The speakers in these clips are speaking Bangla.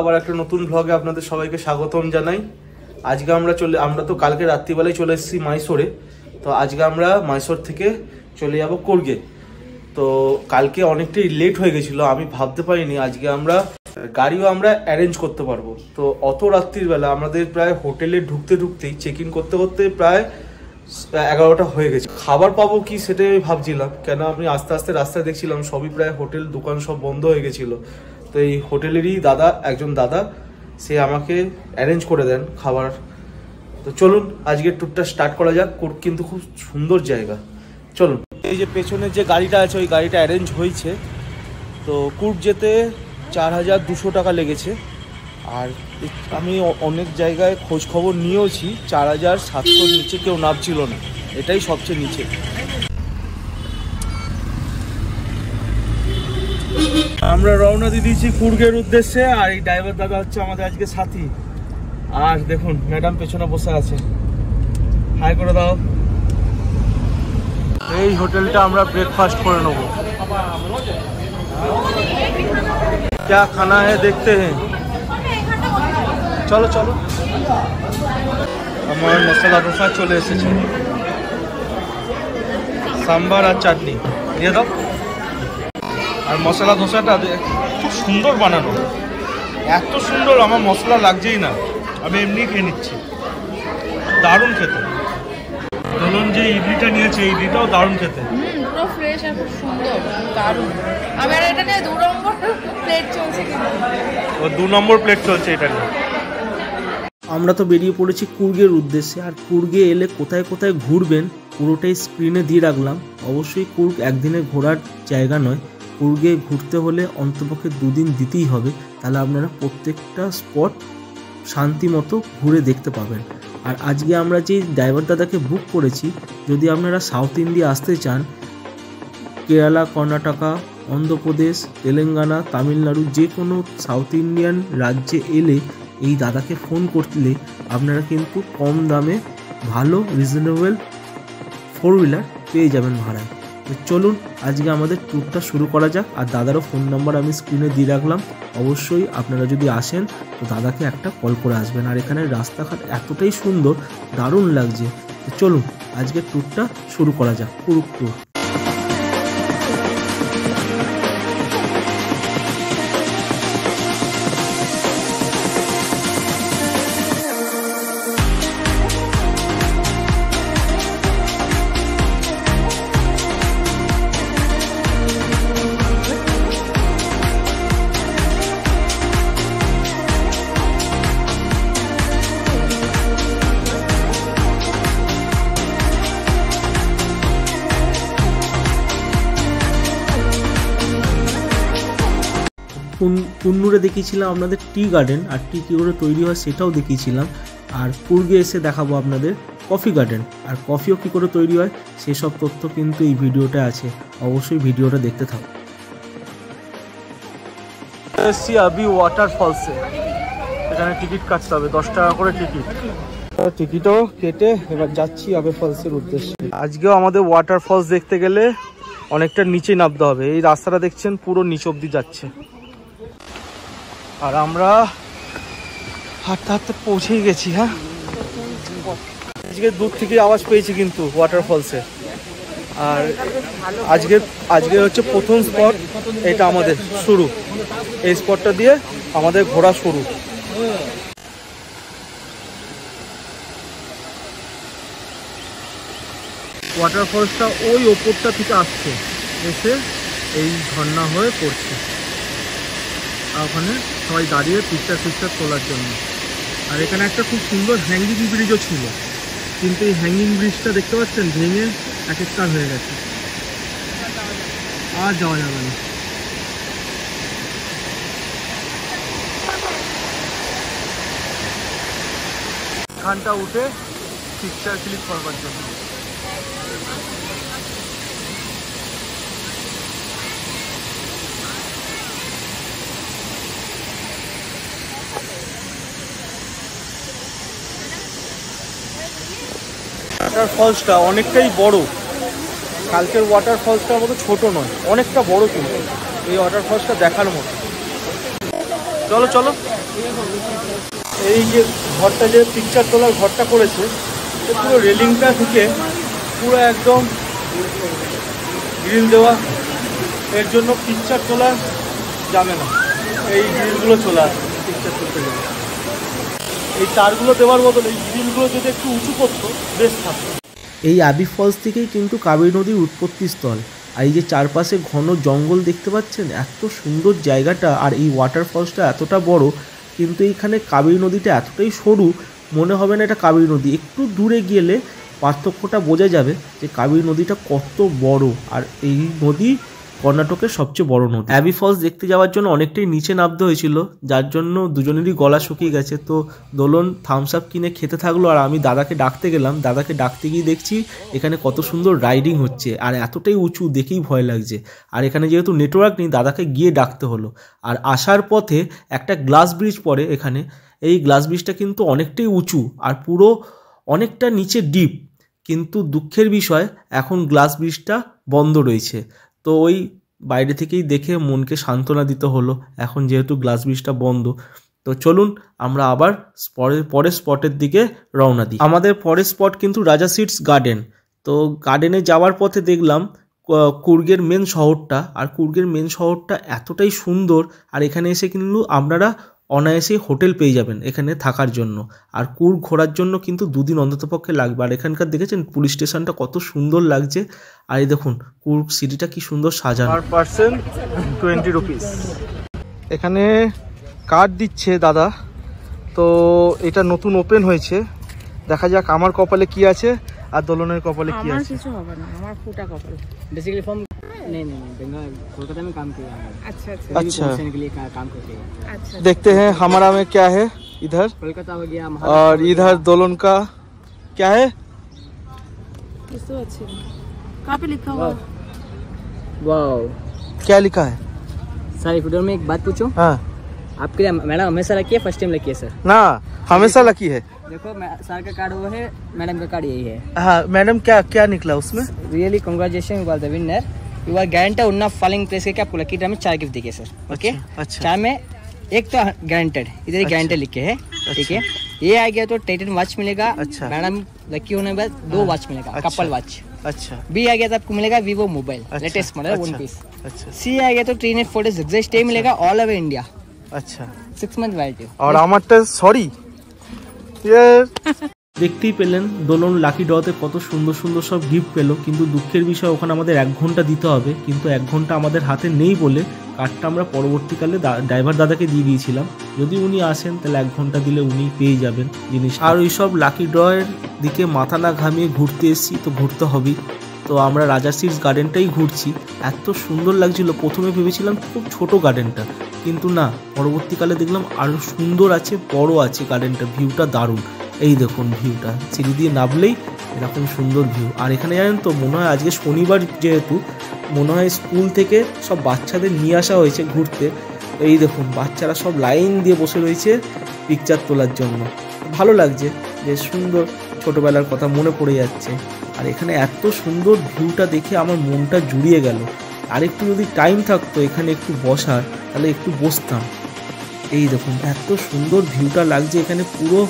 আবার একটা নতুন ব্লগে আপনাদের সবাইকে স্বাগতম জানাই। আজকে আমরা তো কালকে রাত্রিবেলায় চলে এসেছি মাইসোরে। তো আজকে আমরা মাইসোর থেকে চলে যাব কুর্গে। তো কালকে অনেকটাই লেট হয়ে গেছিলো, আমি ভাবতে পারিনি আজকে গাড়িও আমরা অ্যারেঞ্জ করতে পারবো। তো অত রাত্রির বেলা আমাদের প্রায় হোটেলে ঢুকতেই চেক ইন করতে প্রায় 11টা হয়ে গেছে। খাবার পাবো কি সেটাই আমি ভাবছিলাম, কেন আমি আস্তে আস্তে রাস্তায় দেখছিলাম সবই প্রায় হোটেল দোকান সব বন্ধ হয়ে গেছিলো। তো এই হোটেলেরই একজন দাদা সে আমাকে অ্যারেঞ্জ করে দেন খাবার। তো চলুন আজকের ট্যুরটা স্টার্ট করা যাক। কুর্গ কিন্তু খুব সুন্দর জায়গা, চলুন। এই যে পেছনের যে গাড়িটা আছে ওই গাড়িটা অ্যারেঞ্জ হয়েছে। তো কুর্গ যেতে 4200 টাকা লেগেছে। আর আমি অনেক জায়গায় খোঁজ খবর নিয়েওছি, 4700 নিচে কেউ নামছিল না, এটাই সবচেয়ে নিচে। আমরা রওনা দিয়ে দিয়েছি কুর্গের উদ্দেশ্যে। আর এই ড্রাইভার দাদা হচ্ছে আমাদের আজকে সাথী। আর দেখুন ম্যাডাম পেছনে বসে আছে, হাই করে দাও। এই হোটেলটা আমরা ব্রেকফাস্ট করে নেবো। क्या खाना है देखते हैं, চলো চলো। আমার মশলা ধোসা চলে এসেছে, সাম্বার আর চাটনি দিয়ে দাও। আর মশলা ধোসাটা খুব সুন্দর বানানো, এত সুন্দর আমার মশলা লাগছেই না, আমি এমনি খেয়ে নিচ্ছি। দারুণ খেতে। ধরুন যে ইডলিটা নিয়েছে, ইডলিটাও দারুণ খেতে, পুরো ফ্রেশ আর খুব সুন্দর, দারুণ। আমার এটা নিয়ে 2 নম্বর প্লেট চলছে, কিন্তু 2 নম্বর প্লেট চলছে এটা নিয়ে। আমরা তো বেরিয়ে পড়েছি কুর্গের উদ্দেশ্যে। আর কুর্গে এলে কোথায় কোথায় ঘুরবেন পুরোটাই স্ক্রিনে দিয়ে রাখলাম। অবশ্যই কুর্গ একদিনে ঘোরার জায়গা নয়, কুর্গে ঘুরতে হলে অন্তপক্ষে 2 দিন দিতেই হবে, তাহলে আপনারা প্রত্যেকটা স্পট শান্তি মতো ঘুরে দেখতে পাবেন। আর আজকে আমরা যে ড্রাইভার দাদাকে বুক করেছি, যদি আপনারা সাউথ ইন্ডিয়া আসতে চান, কেরালা, কর্ণাটকা, অন্ধ্রপ্রদেশ, তেলেঙ্গানা, তামিলনাড়ু, যে কোনো সাউথ ইন্ডিয়ান রাজ্যে এলে এই দাদাকে ফোন করলে আপনারা কিন্তু কম দামে ভালো রিজনেবল 4 হুইলার পেয়ে যাবেন ভাড়ায়। তো চলুন আজকে আমাদের ট্যুরটা শুরু করা যাক। আর দাদারও ফোন নাম্বার আমি স্ক্রিনে দিয়ে রাখলাম, অবশ্যই আপনারা যদি আসেন তো দাদাকে একটা কল করে আসবেন। আর এখানে রাস্তাঘাট এতটাই সুন্দর, দারুণ লাগছে। তো চলুন আজকের ট্যুরটা শুরু করা যাক, কুর্গ ট্যুর। কুন্নুরে দেখিয়েছিলাম আপনাদের টি গার্ডেন, আর টি কী করে তৈরি হয় সেটাও দেখিয়েছিলাম। আর কুর্গে এসে দেখাবো আপনাদের কফি গার্ডেন, আর কফিও কী করে তৈরি হয় সেসব তথ্য কিন্তু এই ভিডিওটা আছে, অবশ্যই ভিডিওটা দেখতে থাকো। এসছি আবি ওয়াটারফলসে, এখানে টিকিট কাটতে হবে, 10 টাকা করে টিকিটও কেটে এবার যাচ্ছি আবে ফলসের উদ্দেশ্যে। আজকেও আমাদের ওয়াটারফলস দেখতে গেলে অনেকটা নিচে নামতে হবে। এই রাস্তাটা দেখছেন পুরো নিচ অব্দি যাচ্ছে। আর আমরা হাঁটতে হাঁটতে পৌঁছেই গেছি। হ্যাঁ, আজকে দূর থেকে আওয়াজ পেয়েছি কিন্তু ওয়াটারফলসে। আর আজকে হচ্ছে প্রথম স্পট, এটা আমাদের শুরু। এই স্পটটা দিয়ে আমাদের ঘোরা শুরু। ওয়াটারফলসটা ওই ওপরটা থেকে আসছে, এসে এই ঝর্ণা হয়ে পড়ছে। আর ওখানে সবাই দাঁড়িয়ে পিকচার তোলার জন্য। আর এখানে একটা খুব সুন্দর হ্যাঙ্গিং ব্রিজও ছিল, কিন্তু এই হ্যাঙ্গিং ব্রিজটা দেখতে পাচ্ছেন ভেঙে একেকটা হয়ে গেছে, আর যাওয়া যাবে না। এখানটা উঠে পিকচার ক্লিক করবার জন্য। ওয়াটারফলসটা অনেকটাই বড়, কালকের ওয়াটারফলসটার মতো ছোট নয়, অনেকটা বড়, কিন্তু এই ওয়াটারফলসটা দেখার মতো। চলো চলো। এই যে ঘরটা, যে পিকচার তোলার ঘরটা করেছে, পুরো রেলিংটা ঢুকে পুরো একদম গ্রিল দেওয়া, এর জন্য পিকচার তোলা যাবে না। এই গ্রিলগুলো চলে আসে পিকচার তুলতে গেলে। এই তারগুলো দেওয়ার বদলে এই গ্রিলগুলো যদি একটু উঁচু করতো বেশ থাকতো। এই আবি ফলস থেকেই কিন্তু কাবেরী নদীর উৎপত্তি স্থল। আর এই যে চারপাশে ঘন জঙ্গল দেখতে পাচ্ছেন, এত সুন্দর জায়গাটা। আর এই ওয়াটারফলসটা এতটা বড়, কিন্তু এইখানে কাবেরী নদীটা এতটাই সরু, মনে হবে না এটা কাবেরী নদী। একটু দূরে গেলে পার্থক্যটা বোঝা যাবে যে কাবেরী নদীটা কত বড়। আর এই নদী কর্ণাটকের সবচেয়ে বড় নদী। অ্যাবি ফলস দেখতে যাওয়ার জন্য অনেকটাই নিচে নামতে হয়েছিল, যার জন্য দুজনেরই গলা শুকিয়ে গেছে। তো দোলন থামস আপ কিনে খেতে থাকলো, আর আমি দাদাকে ডাকতে গেলাম। দাদাকে ডাকতে গিয়ে দেখছি এখানে কত সুন্দর রাইডিং হচ্ছে, আর এতটাই উঁচু দেখেই ভয় লাগছে। আর এখানে যেহেতু নেটওয়ার্ক নেই, দাদাকে গিয়ে ডাকতে হলো। আর আসার পথে একটা গ্লাস ব্রিজ পড়ে এখানে। এই গ্লাস ব্রিজটা কিন্তু অনেকটাই উঁচু আর পুরো অনেকটা নিচে ডিপ, কিন্তু দুঃখের বিষয় এখন গ্লাস ব্রিজটা বন্ধ রয়েছে। তো ওই বাইরে থেকেই দেখে মনকে সান্ত্বনা দিতে হলো, এখন যেহেতু গ্লাস ব্রিজটা বন্ধ। তো চলুন আমরা আবার পরের স্পটের দিকে রওনা দিই। আমাদের পরের স্পট কিন্তু রাজা সিডস গার্ডেন। তো গার্ডেনে যাওয়ার পথে দেখলাম কুর্গের মেন শহরটা। আর কুর্গের মেন শহরটা এতটাই সুন্দর, আর এখানে এসে কিন্তু আপনারা অনায়াসে হোটেল পেয়ে যাবেন এখানে থাকার জন্য। আর কুর্গ ঘোরার জন্য কিন্তু 2 দিন অন্ততপক্ষে লাগবে। আর এখানকার দেখেছেন পুলিশ স্টেশনটা কত সুন্দর লাগছে। আর এই দেখুন কুর্গ সিটিটা কি সুন্দর সাজানো। Per person 20 rupees. এখানে কার্ড দিচ্ছে দাদা। তো এটা নতুন ওপেন হয়েছে, দেখা যাক আমার কপালে কি আছে আর দোলনের কপালে কি আছে। কিছু হবে না, আমার ফুটা কপাল। बेसिकली फॉर्म नहीं बंगाल कोलकाता में काम किया है। अच्छा अच्छा अच्छा के लिए काम करते हैं। अच्छा देखते हैं हमारा में क्या है इधर, कोलकाता हो गया और इधर दोलन का क्या है। तो अच्छे कहाँ पे लिखा हुआ? वाओ, क्या लिखा है? सर एक में एक बात पूछूं? हाँ आपके मैडम हमेशा लकी है, फर्स्ट टाइम लकी है सर? ना, हमेशा लकी है। देखो सर का कार्ड वो है, मैडम का कार्ड यही है। हाँ मैडम क्या क्या निकला उसमें? Really congratulation, you are the winner. You are guaranteed उन्ना फॉलोइंग प्लेस के आपको लकी ड्रा में 4 गिफ्ट देंगे सर। ओके अच्छा 4 में एक तो गारंटेड, इधर ही गारंटेड लिखे है, ठीक है। ये आ गया तो टाइटन वॉच मिलेगा। अच्छा। मैडम लकी होने के बाद 2 वॉच मिलेगा, कपल वॉच। अच्छा। बी आ गया तो आपको मिलेगा Vivo mobile latest model 1 piece. अच्छा। सी आ गया तो 3 फोटो सक्सेस स्टे मिलेगा ऑल ओवर इंडिया, अच्छा 6 मंथ वैलिडिटी। और আমারটা সরি দেখতেই পেলেন দোলন লাকি ড্রতে কত সুন্দর সুন্দর সব গিফট পেলো। কিন্তু দুঃখের বিষয় ওখানে আমাদের 1 ঘন্টা দিতে হবে, কিন্তু 1 ঘন্টা আমাদের হাতে নেই বলে কার্ডটা আমরা পরবর্তীকালে ড্রাইভার দাদাকে দিয়ে দিয়েছিলাম। যদি উনি আসেন তাহলে 1 ঘন্টা দিলে উনি পেয়ে যাবেন জিনিস। আর ওই সব লাকি ড্রয়ের দিকে মাথা না ঘামিয়ে ঘুরতে এসেছি, তো ঘুরতে হবেই। তো আমরা রাজা সিডস গার্ডেনটাই ঘুরছি, এত সুন্দর লাগছিল। প্রথমে ভেবেছিলাম খুব ছোট গার্ডেনটা, কিন্তু না, পরবর্তীকালে দেখলাম আরও সুন্দর আছে, বড় আছে গার্ডেনটা। ভিউটা দারুণ, এই দেখুন ভিউটা, সিঁড়ি দিয়ে নামলেই এরকম সুন্দর ভিউ। আর এখানে জানেন তো, মনে হয় আজকে শনিবার যেহেতু, মনে হয় স্কুল থেকে সব বাচ্চাদের নিয়ে আসা হয়েছে ঘুরতে। এই দেখুন বাচ্চারা সব লাইন দিয়ে বসে রয়েছে পিকচার তোলার জন্য। ভালো লাগছে, বেশ সুন্দর, ছোটোবেলার কথা মনে পড়ে যাচ্ছে। আর এখানে এত সুন্দর ভিউটা দেখে আমার মনটা জুড়িয়ে গেল। আর একটু যদি টাইম থাকতো এখানে একটু বসার, তাহলে একটু বসতাম। এই দেখুন এত সুন্দর ভিউটা লাগছে এখানে, পুরো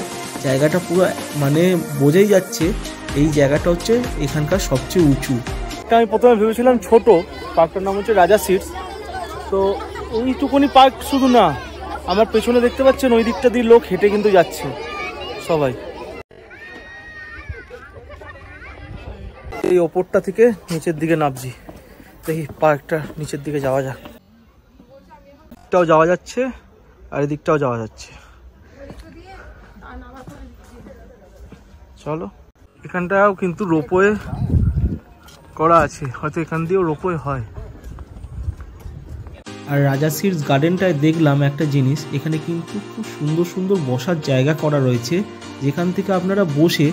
জায়গাটা পুরো মানে বোঝাই যাচ্ছে এই জায়গাটা হচ্ছে এখানকার সবচেয়ে উঁচু। আমি প্রথমে ভেবেছিলাম ছোট, পার্কটার নাম হচ্ছে রাজা সিডস। তো এইটুকুনি পার্ক শুধু না, আমার পেছনে দেখতে পাচ্ছেন ওই দিকটা দিয়ে লোক হেঁটে কিন্তু যাচ্ছে সবাই। এই ওপরটা থেকে নিচের দিকে নামছি, দেখি পার্কটা নিচের দিকে যাওয়া যাক। এদিকটাও যাওয়া যাচ্ছে আর এদিকটাও যাওয়া যাচ্ছে। চলো, এখানটাও কিন্তু রোপওয়ে করা আছে, হয়তো এখান দিয়েও রোপওয়ে হয়। আর রাজা সিডস গার্ডেনটায় দেখলাম একটা জিনিস, এখানে কিন্তু খুব সুন্দর সুন্দর বসার জায়গা করা রয়েছে, যেখান থেকে আপনারা বসে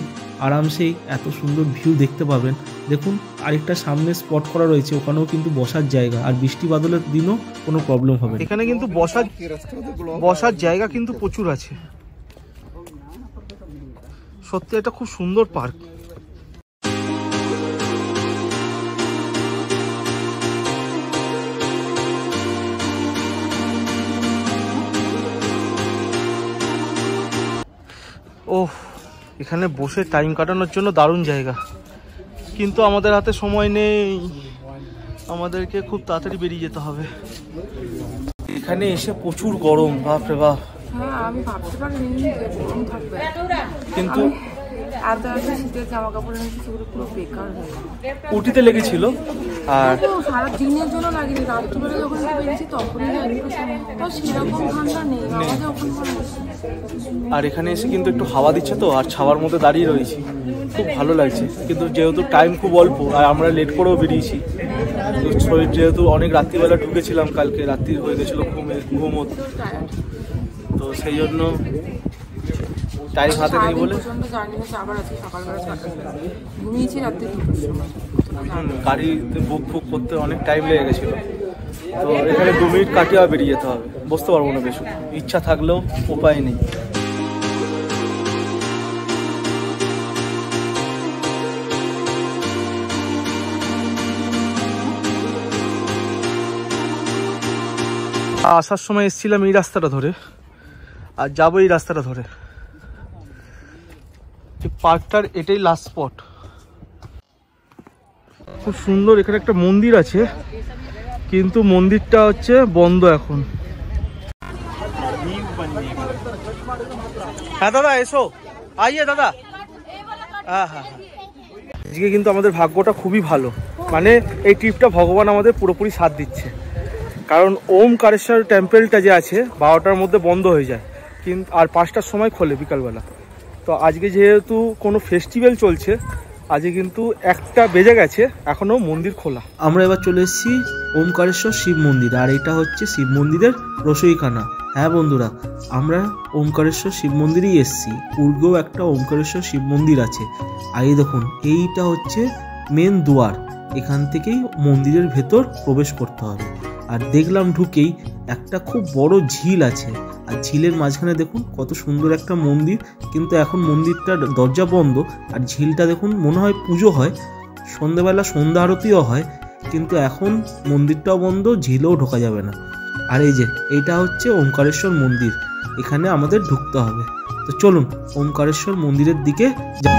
আরামসে এত সুন্দর ভিউ দেখতে পাবেন। দেখুন আরেকটা সামনে স্পট করা রয়েছে, ওখানেও কিন্তু বসার জায়গা, আর বৃষ্টি বাদলের দিনও কোনো প্রবলেম হবে না। এখানে কিন্তু বসার জায়গা কিন্তু প্রচুর আছে। সত্যি এটা খুব সুন্দর পার্ক। ওহ, এখানে বসে টাইম কাটানোর জন্য দারুণ জায়গা, কিন্তু আমাদের হাতে সময় নেই, আমাদেরকে খুব তাড়াতাড়ি বেরিয়ে যেতে হবে। এখানে এসে প্রচুর গরম, বাপরে বাপ। হ্যাঁ, আমি ভাবতে পারিনি যে গরম থাকবে, কিন্তু এত শীতের জামা কাপড় এনেছি সেগুলো পুরো বেকার হয়ে গেল। উটিতে লেগেছিল, আর সারা দিনের জন্য লাগেনি, রাত্রিবেলা যখন বেরিয়েছি তখনই লাগবে, তো সেরকম ঠান্ডা নেই আমাদের ওখানে। আর এখানে এসে কিন্তু একটু হাওয়া দিচ্ছে তো, আর ছাওয়ার মধ্যে দাঁড়িয়ে রয়েছি, খুব ভালো লাগছে। কিন্তু যেহেতু টাইম খুব অল্প আর আমরা লেট করেও বেরিয়েছি, শরীর যেহেতু অনেক রাত্রিবেলা ঢুকেছিলাম, কালকে রাত্রি হয়ে গেছিলো ঘুমোতে, তো সেই জন্য টাইম হাতে নেই বলে গাড়িতে বুক করতে অনেক টাইম লেগে গেছিলো। তো এখানে 2 মিনিট কাটিয়ে বেরিয়ে যেতে হবে, বসতে পারবো না বেশি, ইচ্ছা থাকলেও উপায় নেই। আসার সময় এসেছিলাম এই রাস্তাটা ধরে, আর যাবো এই রাস্তাটা ধরে। পার্কটার এটাই লাস্ট স্পট। খুব সুন্দর, এখানে একটা মন্দির আছে, কিন্তু মন্দিরটা হচ্ছে বন্ধ এখন। হ্যাঁ দাদা এসো, আইয়ে দাদা। হ্যাঁ হ্যাঁ, আজকে কিন্তু আমাদের ভাগ্যটা খুবই ভালো, মানে এই ট্রিপটা ভগবান আমাদের পুরোপুরি সাথ দিচ্ছে। কারণ ওমকারেশ্বর টেম্পলটা যে আছে 12টার মধ্যে বন্ধ হয়ে যায়, কিন্তু আর 5টার সময় খোলে বিকালবেলা। তো আজকে যেহেতু কোনো ফেস্টিভ্যাল চলছে, আজকে কিন্তু 1টা বেজে গেছে, এখনও মন্দির খোলা। আমরা এবার চলে এসেছি ওমকারেশ্বর শিব মন্দির, আর এটা হচ্ছে শিব মন্দিরের রসইখানা। হ্যাঁ বন্ধুরা, আমরা ওমকারেশ্বর শিব মন্দিরেই এসেছি। কুর্গেও একটা ওমকারেশ্বর শিব মন্দির আছে। আর এই দেখুন, এইটা হচ্ছে মেন দুয়ার, এখান থেকেই মন্দিরের ভেতর প্রবেশ করতে হবে। আর দেখলাম ঢুকেই একটা খুব বড় ঝিল আছে, আর ঝিলের মাঝখানে দেখুন কত সুন্দর একটা মন্দির, কিন্তু এখন মন্দিরটার দরজা বন্ধ। আর ঝিলটা দেখুন, মনে হয় পুজো হয়, সন্ধ্যাবেলা সন্ধ্যা আরতিও হয়, কিন্তু এখন মন্দিরটাও বন্ধ, ঝিলেও ঢোকা যাবে না। আর এই যে এইটা হচ্ছে ওমকারেশ্বর মন্দির, এখানে আমাদের ঢুকতে হবে। তো চলুন ওমকারেশ্বর মন্দিরের দিকে যাই।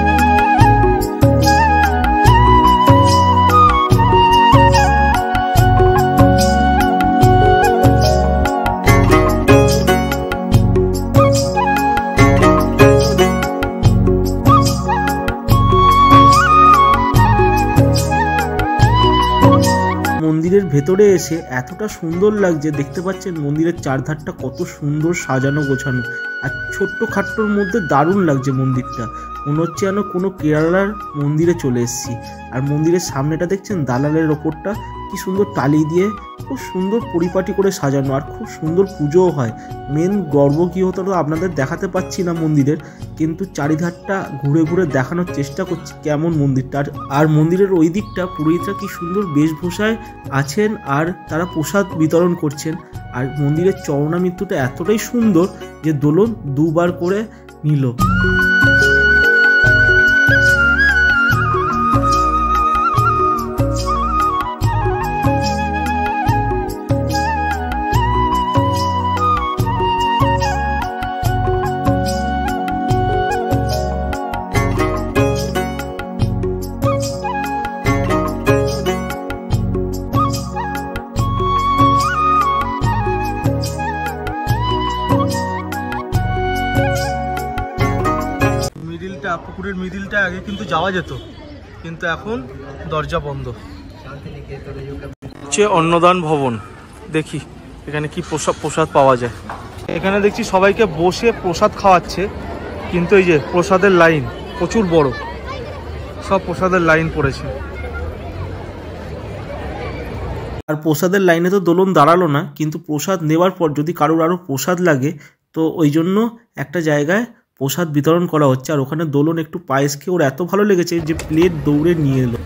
মন্দিরের ভেতরে এসে এতটা সুন্দর লাগছে, দেখতে পাচ্ছেন মন্দিরের চারধারটা কত সুন্দর সাজানো গোছানো, আর ছোট্ট খাট্টোর মধ্যে দারুণ লাগছে মন্দিরটা, মনে হচ্ছে যেন কোনো কেরালার মন্দিরে চলে এসেছি। আর মন্দিরের সামনেটা দেখছেন, দালালের ওপরটা কি সুন্দর টালি দিয়ে খুব সুন্দর পরিপাটি করে সাজানো, আর খুব সুন্দর পুজোও হয়। মেন গর্ব কী হতো তো আপনাদের দেখাতে পাচ্ছি না মন্দিরের, কিন্তু চারিধারটা ঘুরে ঘুরে দেখানোর চেষ্টা করছি কেমন মন্দিরটা। আর মন্দিরের ওই দিকটা পুরোহিতরা কি সুন্দর বেশভূষায় আছেন, আর তারা প্রসাদ বিতরণ করছেন। আর মন্দিরের চরণামৃত্যুটা এতটাই সুন্দর যে দোলন 2বার করে নিল। পুকুরের মিডিলটা আগে কিন্তু যাওয়া যেত, কিন্তু এখন দরজা বন্ধ। হচ্ছে অন্নদান ভবন, দেখি এখানে কি প্রসাদ পাওয়া যায়। এখানে দেখছি সবাইকে বসে প্রসাদ খাওয়াচ্ছে, কিন্তু এই যে প্রসাদের লাইন প্রচুর বড়, সব প্রসাদের লাইন পড়েছে। আর প্রসাদের লাইনে তো দোলন দাঁড়ালো না, কিন্তু প্রসাদ নেওয়ার পর যদি কারোর আরও প্রসাদ লাগে, তো ওই জন্য একটা জায়গায় প্রসাদ বিতরণ করা হচ্ছে। আর ওখানে দোলন একটু পায়েস খেয়ে ওর এত ভালো লেগেছে যে প্লেট দৌড়ে নিয়ে এলো।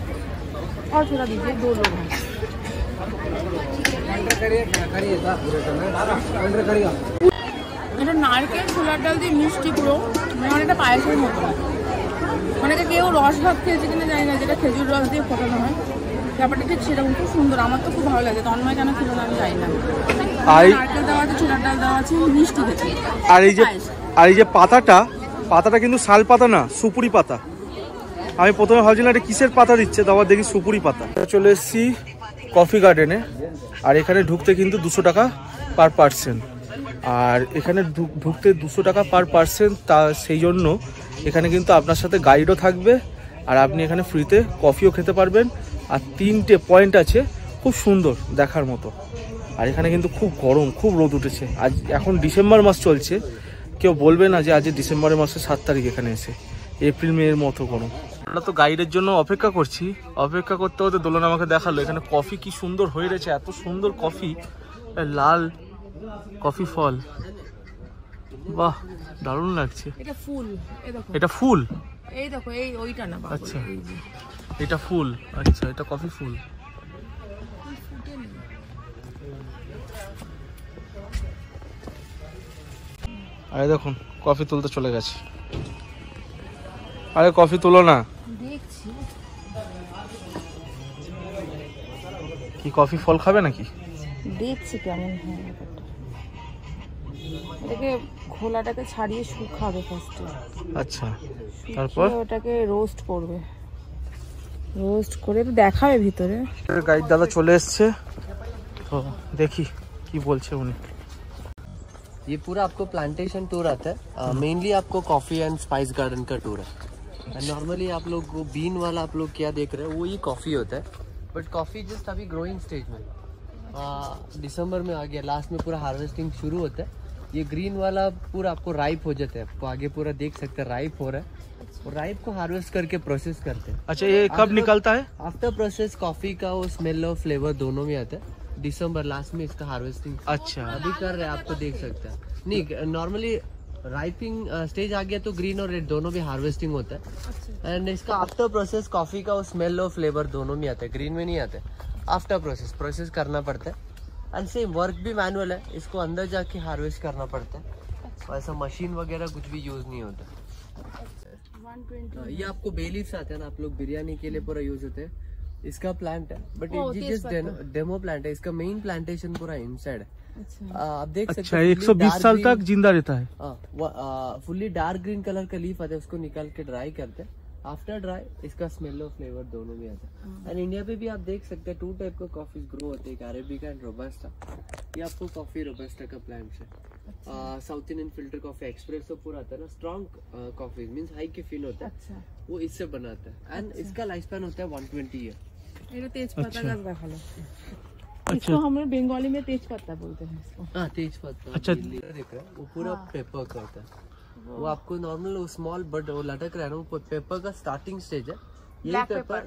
এটা নারকেল ছোলার ডাল দিয়ে মিষ্টি পুরো, মানে অনেকটা পায়েসের মতো। অনেকে কেউ রস ভাত খেয়েছে কিনা জানি না, যেটা খেজুর রস দিয়ে ফোটানো হয়, ব্যাপারটা ঠিক সেরকম, খুব সুন্দর। আমার তো খুব ভালো লাগে, তন্ময় কেন ছিল না আমি জানি না। নারকেল দেওয়া আছে, ছোলার ডাল দেওয়া আছে, মিষ্টি খেতে। আর এই যে পাতাটা পাতাটা কিন্তু শাল পাতা না, সুপুরি পাতা। আমি প্রথমে ভাবছিলাম এটা কিসের পাতা দিচ্ছে, তারপর দেখি সুপুরি পাতা। চলে এসেছি কফি গার্ডেনে, আর এখানে ঢুকতে কিন্তু 200 টাকা পার পার্সন। আর এখানে ঢুকতে 200 টাকা পার পার্সন, তা সেই জন্য এখানে কিন্তু আপনার সাথে গাইডও থাকবে, আর আপনি এখানে ফ্রিতে কফিও খেতে পারবেন। আর 3টে পয়েন্ট আছে খুব সুন্দর দেখার মতো। আর এখানে কিন্তু খুব গরম, খুব রোদ উঠেছে। আজ এখন ডিসেম্বর মাস চলছে, কেউ বলবে না যে আজ ডিসেম্বরের মাসের 7 তারিখ এখানে এসে। এপ্রিল মেয়ের মতো গরম। আমরা তো গাইডের জন্য অপেক্ষা করছি, অপেক্ষা করতে করতে দোলন আমাকে দেখালো এখানে কফি কি সুন্দর হয়ে রয়েছে, এত সুন্দর কফি, লাল কফি ফল, বাহ দারুণ লাগছে। এটা ফুল, এই দেখো এটা ফুল, এই দেখো এই ওইটা না, আচ্ছা এটা ফুল, আচ্ছা এটা কফি ফুল। আরে দেখুন কফি তুলতে চলে গেছে। আরে কফি তুলো না, দেখছি কি কফি ফল খাবে নাকি? দেখছি কেমন হয় ব্যাপারটা। এটাকে খোলাটাকে ছাড়িয়ে শুকাবে ফার্স্টে, আচ্ছা তারপর ওটাকে রোস্ট করবে, রোস্ট করে দেখাবে ভিতরে। গাইড দাদা চলে এসছে, তো দেখি কি বলছে উনি। ये पूरा आपको प्लांटेशन टूर आता है। मेनली आपको कॉफी एंड स्पाइस गार्डन का टूर है। नॉर्मली आप लोग वो बीन वाला आप लोग क्या देख रहे हैं वो ही कॉफी होता है, बट कॉफी जस्ट अभी ग्रोइंग स्टेज में, दिसंबर में आ गया, लास्ट में पूरा हार्वेस्टिंग शुरू होता है। ये ग्रीन वाला पूरा आपको राइप हो जाता है, आपको आगे पूरा देख सकते हैं राइप हो रहा है, और राइप को हार्वेस्ट करके प्रोसेस करते हैं। अच्छा ये कब निकलता है? आफ्टर प्रोसेस कॉफी का वो स्मेल और फ्लेवर दोनों में आता है। दिसंबर लास्ट में इसका हार्वेस्टिंग अच्छा अभी कर रहे हैं, आपको देख सकते हैं। नहीं नॉर्मली राइपिंग स्टेज आ गया तो ग्रीन और रेड दोनों भी हार्वेस्टिंग होता है। एंड इसका आफ्टर प्रोसेस कॉफी का स्मेल और फ्लेवर दोनों में आता है, ग्रीन में नहीं आता है। आफ्टर प्रोसेस करना पड़ता है। एंड सेम वर्क भी मैनुअल है, इसको अंदर जाके हार्वेस्ट करना पड़ता है, ऐसा मशीन वगैरह कुछ भी यूज नहीं होता। ये आपको बे लीव्स आते हैं ना, आप लोग बिरयानी के लिए पूरा यूज होते हैं। इसका प्लांट है, बट ये जस्ट डेमो प्लांट है, इसका मेन प्लांटेशन पूरा इनसाइड है। आप देख सकते अच्छा 120 साल तक जिंदा रहता है। फुल्ली डार्क ग्रीन कलर का लीफ आता है, उसको निकाल के ड्राई करते हैं। आफ्टर ड्राई इसका स्मेल और फ्लेवर दोनों में आता है। एंड इंडिया पे भी आप देख सकते हैं 2 टाइप का कॉफी ग्रो होते हैं, एक अरेबिका एंड रोबस्टा। ये आपको कॉफी रोबस्टा का प्लांट है। South Indian filter coffee espresso पूरा आता है ना, strong coffee means high caffeine होता है, वो इससे बनाता है। एंड इसका लाइफ स्पैन होता है 120 ईयर। এটা তেজপাতা গাছ দেখালো, इसको हम लोग बंगाली में तेज पत्ता बोलते हैं इसको। हाँ तेज पत्ता। अच्छा देख रहे हैं वो पूरा पेपर का होता है, वो आपको नॉर्मल स्मॉल बट वो लटक रहा है ना, वो पेपर का स्टार्टिंग स्टेज है। ये पेपर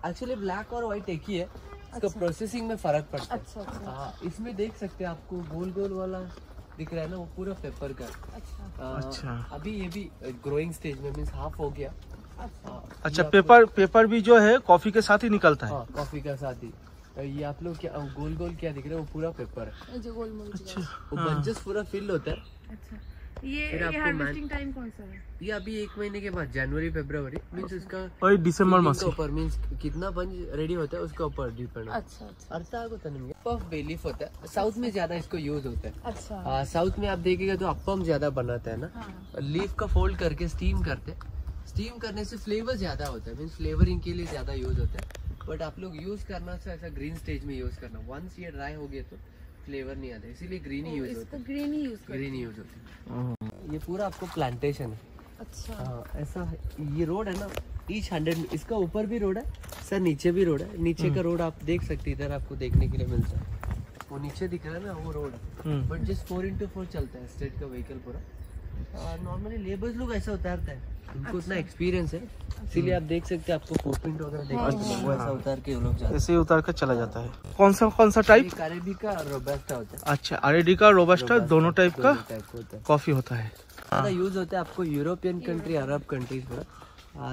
एक्चुअली ब्लैक और व्हाइट एक ही है, इसका प्रोसेसिंग में फर्क पड़ता है। हाँ इसमें देख सकते हैं आपको गोल गोल वाला दिख रहा है ना, वो पूरा पेपर का। अच्छा अभी ये भी ग्रोइंग स्टेज में मीन्स हाफ हो गया। अच्छा पेपर भी जो है कॉफी के साथ ही निकलता है? हाँ कॉफी का साथ ही। ये आप लोग क्या गोल गोल क्या दिख रहे हैं, वो पूरा पेपर है। जो गोल मोल, अच्छा वो बंचेस पूरा फिल होता है। अच्छा ये हार्वेस्टिंग टाइम कौन सा है? ये अभी 1 महीने के बाद जनवरी फरवरी मीन्स उसका वही दिसंबर मास के ऊपर मीन्स कितना बंच रेडी होता है उसके ऊपर डिपेंड है। अच्छा अच्छा अर्था को तनम पफ बेलीफ होता है, साउथ में ज्यादा इसको यूज होता है। अच्छा साउथ में आप देखेगा तो अप्पम ज्यादा बनाता है ना, लीफ का फोल्ड करके स्टीम करते हैं। स्टीम करने से फ्लेवर ज्यादा होता है, मीन्स फ्लेवरिंग के लिए ज्यादा यूज होता है। बट आप लोग यूज करना से ऐसा ग्रीन स्टेज में यूज करना, वंस ये ड्राई हो गया तो फ्लेवर नहीं आता, इसीलिए ग्रीन ही यूज होता है। ग्रीन ही यूज ग्रीन ही यूज होता है। ये पूरा आपको प्लांटेशन है। अच्छा ऐसा ये रोड है ना, ईच 100 इसका ऊपर भी रोड है सर, नीचे भी रोड है। नीचे का रोड आप देख सकते हैं, इधर आपको देखने के लिए मिलता है, वो नीचे दिख रहा है ना वो रोड है, बट जस्ट 4x4 चलता है स्टेट का व्हीकल पूरा। नॉर्मली लेबर्स लोग ऐसा उतारता है, उनको उतना एक्सपीरियंस है, इसीलिए आप देख सकते हैं आपको फुटप्रिंट वगैरह देख सकते हैं, वो ऐसा उतार के लोग जाते हैं, ऐसे ही उतार कर चला जाता है। कौन सा टाइप? अरेबिका रोबस्टा होता है। अच्छा अरेबिका रोबस्टा दोनों टाइप का होता है, कॉफी होता है। ज्यादा यूज होता है आपको यूरोपियन कंट्री, अरब कंट्रीज में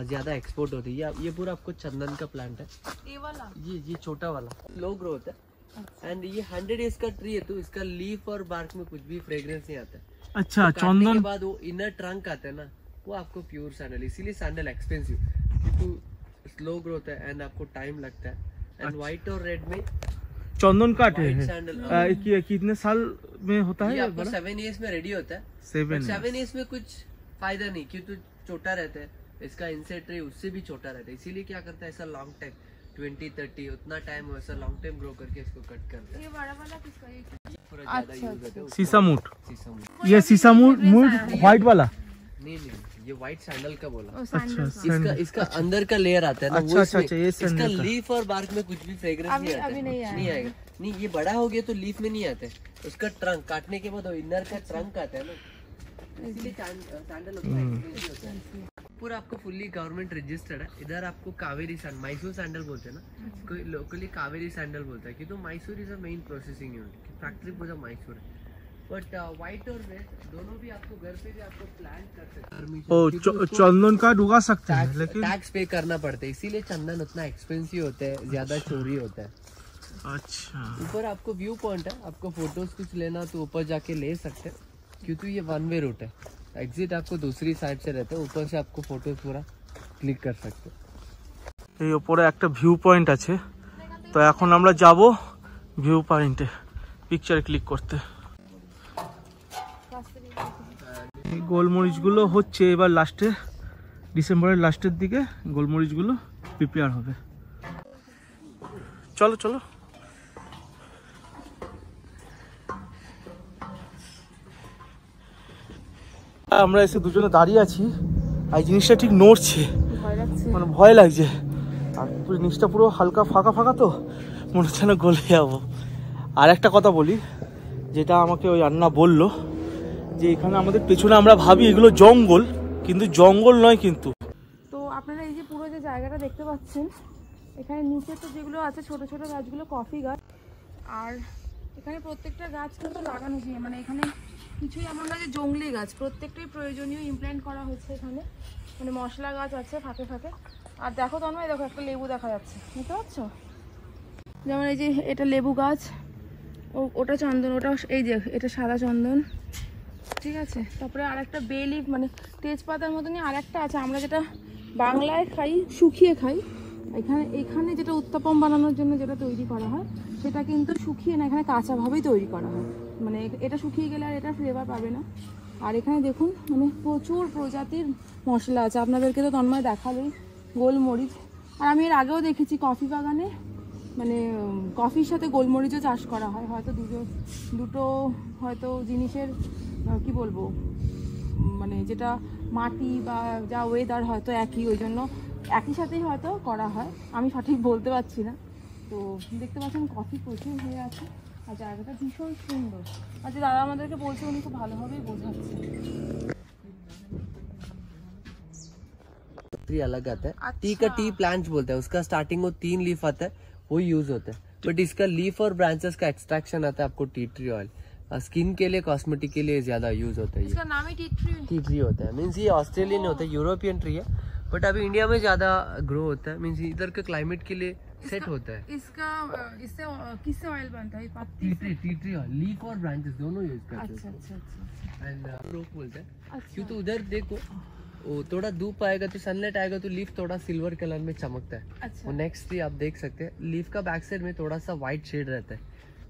ज्यादा एक्सपोर्ट होती है। ये पूरा आपको चंदन का प्लांट है, ये वाला, ये छोटा वाला लो ग्रो होता है। एंड ये 100 डेज का ट्री है, तो इसका लीफ और बार्क में कुछ भी फ्रेग्रेंस नहीं आता है। अच्छा तो काटने चंदन के बाद वो इनर ट्रंक आता है ना, वो आपको प्योर सैंडल, इसीलिए सैंडल एक्सपेंसिव क्योंकि स्लो ग्रोथ है एंड आपको टाइम लगता है। एंड व्हाइट और रेड में चंदन काटे व्हाइट हैं सैंडल कितने साल में होता है? ये आपको 7 years में रेडी होता है। 7 years में कुछ फायदा नहीं, क्यों तो छोटा रहता है, इसका इनसेट ट्रे उससे भी छोटा रहता है, इसीलिए क्या करता है ऐसा लॉन्ग टाइम 20-30 उतना टाइम वैसा लॉन्ग टाइम ग्रो करके इसको कट करता है। ये बड़ा वाला किसका है? पूरा ज्यादा यूज होता है सीसामूट, शीशम। ये सीसामूट व्हाइट वाला। नहीं, ये व्हाइट सैंडल का बोला। अच्छा, इसका अंदर का लेयर आता है ना, अच्छा, वो अच्छा, इसमें, ये इसका सैंडल का। लीफ और बार्क में कुछ भी फ्रेग्रेंस नहीं आता है, नहीं आएगा। नहीं, ये बड़ा हो गया तो लीफ में नहीं आता है, उसका ट्रंक काटने के बाद इनर का ट्रंक आता है ना, इसलिए सैंडल होता है। पूरा आपको फुल्ली गवर्नमेंट रजिस्टर्ड है। इधर आपको कावेरी सैंडल, मैसूर सैंडल बोलते हैं ना, कोई लोकली कावेरी सैंडल बोलता है, क्योंकि Mysore is a main processing unit, factory पूरा मैसूर है। बट व्हाइट और रेड दोनों भी आपको घर पे भी आपको प्लांट कर सकते हैं। ओ चंदन का उगा सकते हैं, लेकिन टैक्स पे करना पड़ता है, इसीलिए चंदन उतना एक्सपेंसिव होता है, ज्यादा चोरी होता है। अच्छा, ऊपर आपको व्यू पॉइंट है, आपको फोटोज कुछ लेना तो ऊपर जाके ले सकते हैं, क्योंकि ये 1 वे रूट है, एग्जिट आपको दूसरी साइड से रहता है, ऊपर से आपको फोटोज पूरा क्लिक कर सकते हैं। এই উপরে একটা ভিউ পয়েন্ট আছে, তো এখন আমরা যাব ভিউ পয়েন্টে পিকচার ক্লিক করতে। এই গোলমরিচগুলো হচ্ছে এবার লাস্টে, ডিসেম্বরের লাস্টের দিকে গোলমরিচগুলো প্রিপেয়ার হবে। চলো চলো, আমরা এসে দুজনে দাঁড়িয়ে আছি, এই জিনিসটা ঠিক নড়ছে, মানে ভয় লাগছে, আর জিনিসটা পুরো হালকা ফাঁকা ফাঁকা, তো মনে হচ্ছে না গলে যাবো। আর একটা কথা বলি, যেটা আমাকে ওই আন্না বললো, যে এখানে আমাদের পেছনে আমরা ভাবি এগুলো জঙ্গল, কিন্তু জঙ্গল নয় কিন্তু। তো আপনারা এই যে পুরো যে জায়গাটা দেখতে পাচ্ছেন, এখানে নিচে তো যেগুলো আছে ছোট ছোট গাছগুলো কফি গাছ, আর এখানে প্রত্যেকটা গাছ কিন্তু লাগানো ছিল, মানে এখানে কিছুই এমন না যে জঙ্গলি গাছ, প্রত্যেকটাই প্রয়োজনীয় ইমপ্ল্যান্ট করা হচ্ছে এখানে, মানে মশলা গাছ আছে ফাঁকে ফাঁকে। আর দেখো তন্ময়, দেখো একটা লেবু দেখা যাচ্ছে, বুঝতে পারছো? যেমন এই যে এটা লেবু গাছ, ওটা চন্দন, ওটা এই যে এটা সাদা চন্দন, ঠিক আছে। তারপরে আরেকটা বে লিফ, মানে তেজপাতার মতনই আরেকটা আছে, আমরা যেটা বাংলায় খাই শুকিয়ে খাই, এখানে যেটা উত্তাপম বানানোর জন্য যেটা তৈরি করা হয়, সেটা কিন্তু শুকিয়ে না, এখানে কাঁচাভাবেই তৈরি করা হয়, মানে এটা শুকিয়ে গেলে আর এটা ফ্লেভার পাবে না। আর এখানে দেখুন মানে প্রচুর প্রজাতির মশলা আছে, আপনাদেরকে তো তন্ময় দেখালেই, গোলমরিচ। আর আমি এর আগেও দেখেছি কফি বাগানে, মানে কফির সাথে গোলমরিচও চাষ করা হয়, হয়তো দুটো হয়তো জিনিসের কি বলবো, মানে যেটা মাটি বা যা ওয়েদার হয়তো একই, ওই জন্য একই সাথেই হয়তো করা হয়, আমি সঠিক বলতে পারছি না। তো দেখতে পাচ্ছেন কফি প্রচুর হয়ে আছে, আর জায়গাটা ভীষণ সুন্দর। আচ্ছা, দাদা আমাদেরকে বলছে, উনি খুব ভালোভাবেই বোঝাচ্ছে। ट्री अलग आता है, टी का टी प्लांट बोलते हैं, उसका स्टार्टिंग में 3 लीफ आता है, वो यूज होता है। बट इसका लीफ और ब्रांचेस का एक्सट्रैक्शन आता है आपको टी ट्री ऑयल, स्किन के लिए, कॉस्मेटिक के लिए ज्यादा यूज होता है। इसका नाम ही टी ट्री होता है, मीन्स ये ऑस्ट्रेलियन होता है, यूरोपियन ट्री है, बट अभी इंडिया में ज्यादा ग्रो होता है, मीन्स इधर के क्लाइमेट के लिए सेट होता है। इसका इससे किससे ऑयल बनता है? पत्ती टी ट्री ऑयल, लीफ और ब्रांचेस दोनों यूज करते अच्छा हैं। अच्छा अच्छा। एंड रोक बोलते हैं, क्यों तो उधर देखो वो थोड़ा धूप आएगा तो सनलाइट आएगा तो लीफ थोड़ा सिल्वर कलर में चमकता है। अच्छा। वो नेक्स्ट ट्री आप देख सकते हैं, लीफ का बैक साइड में थोड़ा सा व्हाइट शेड रहता है,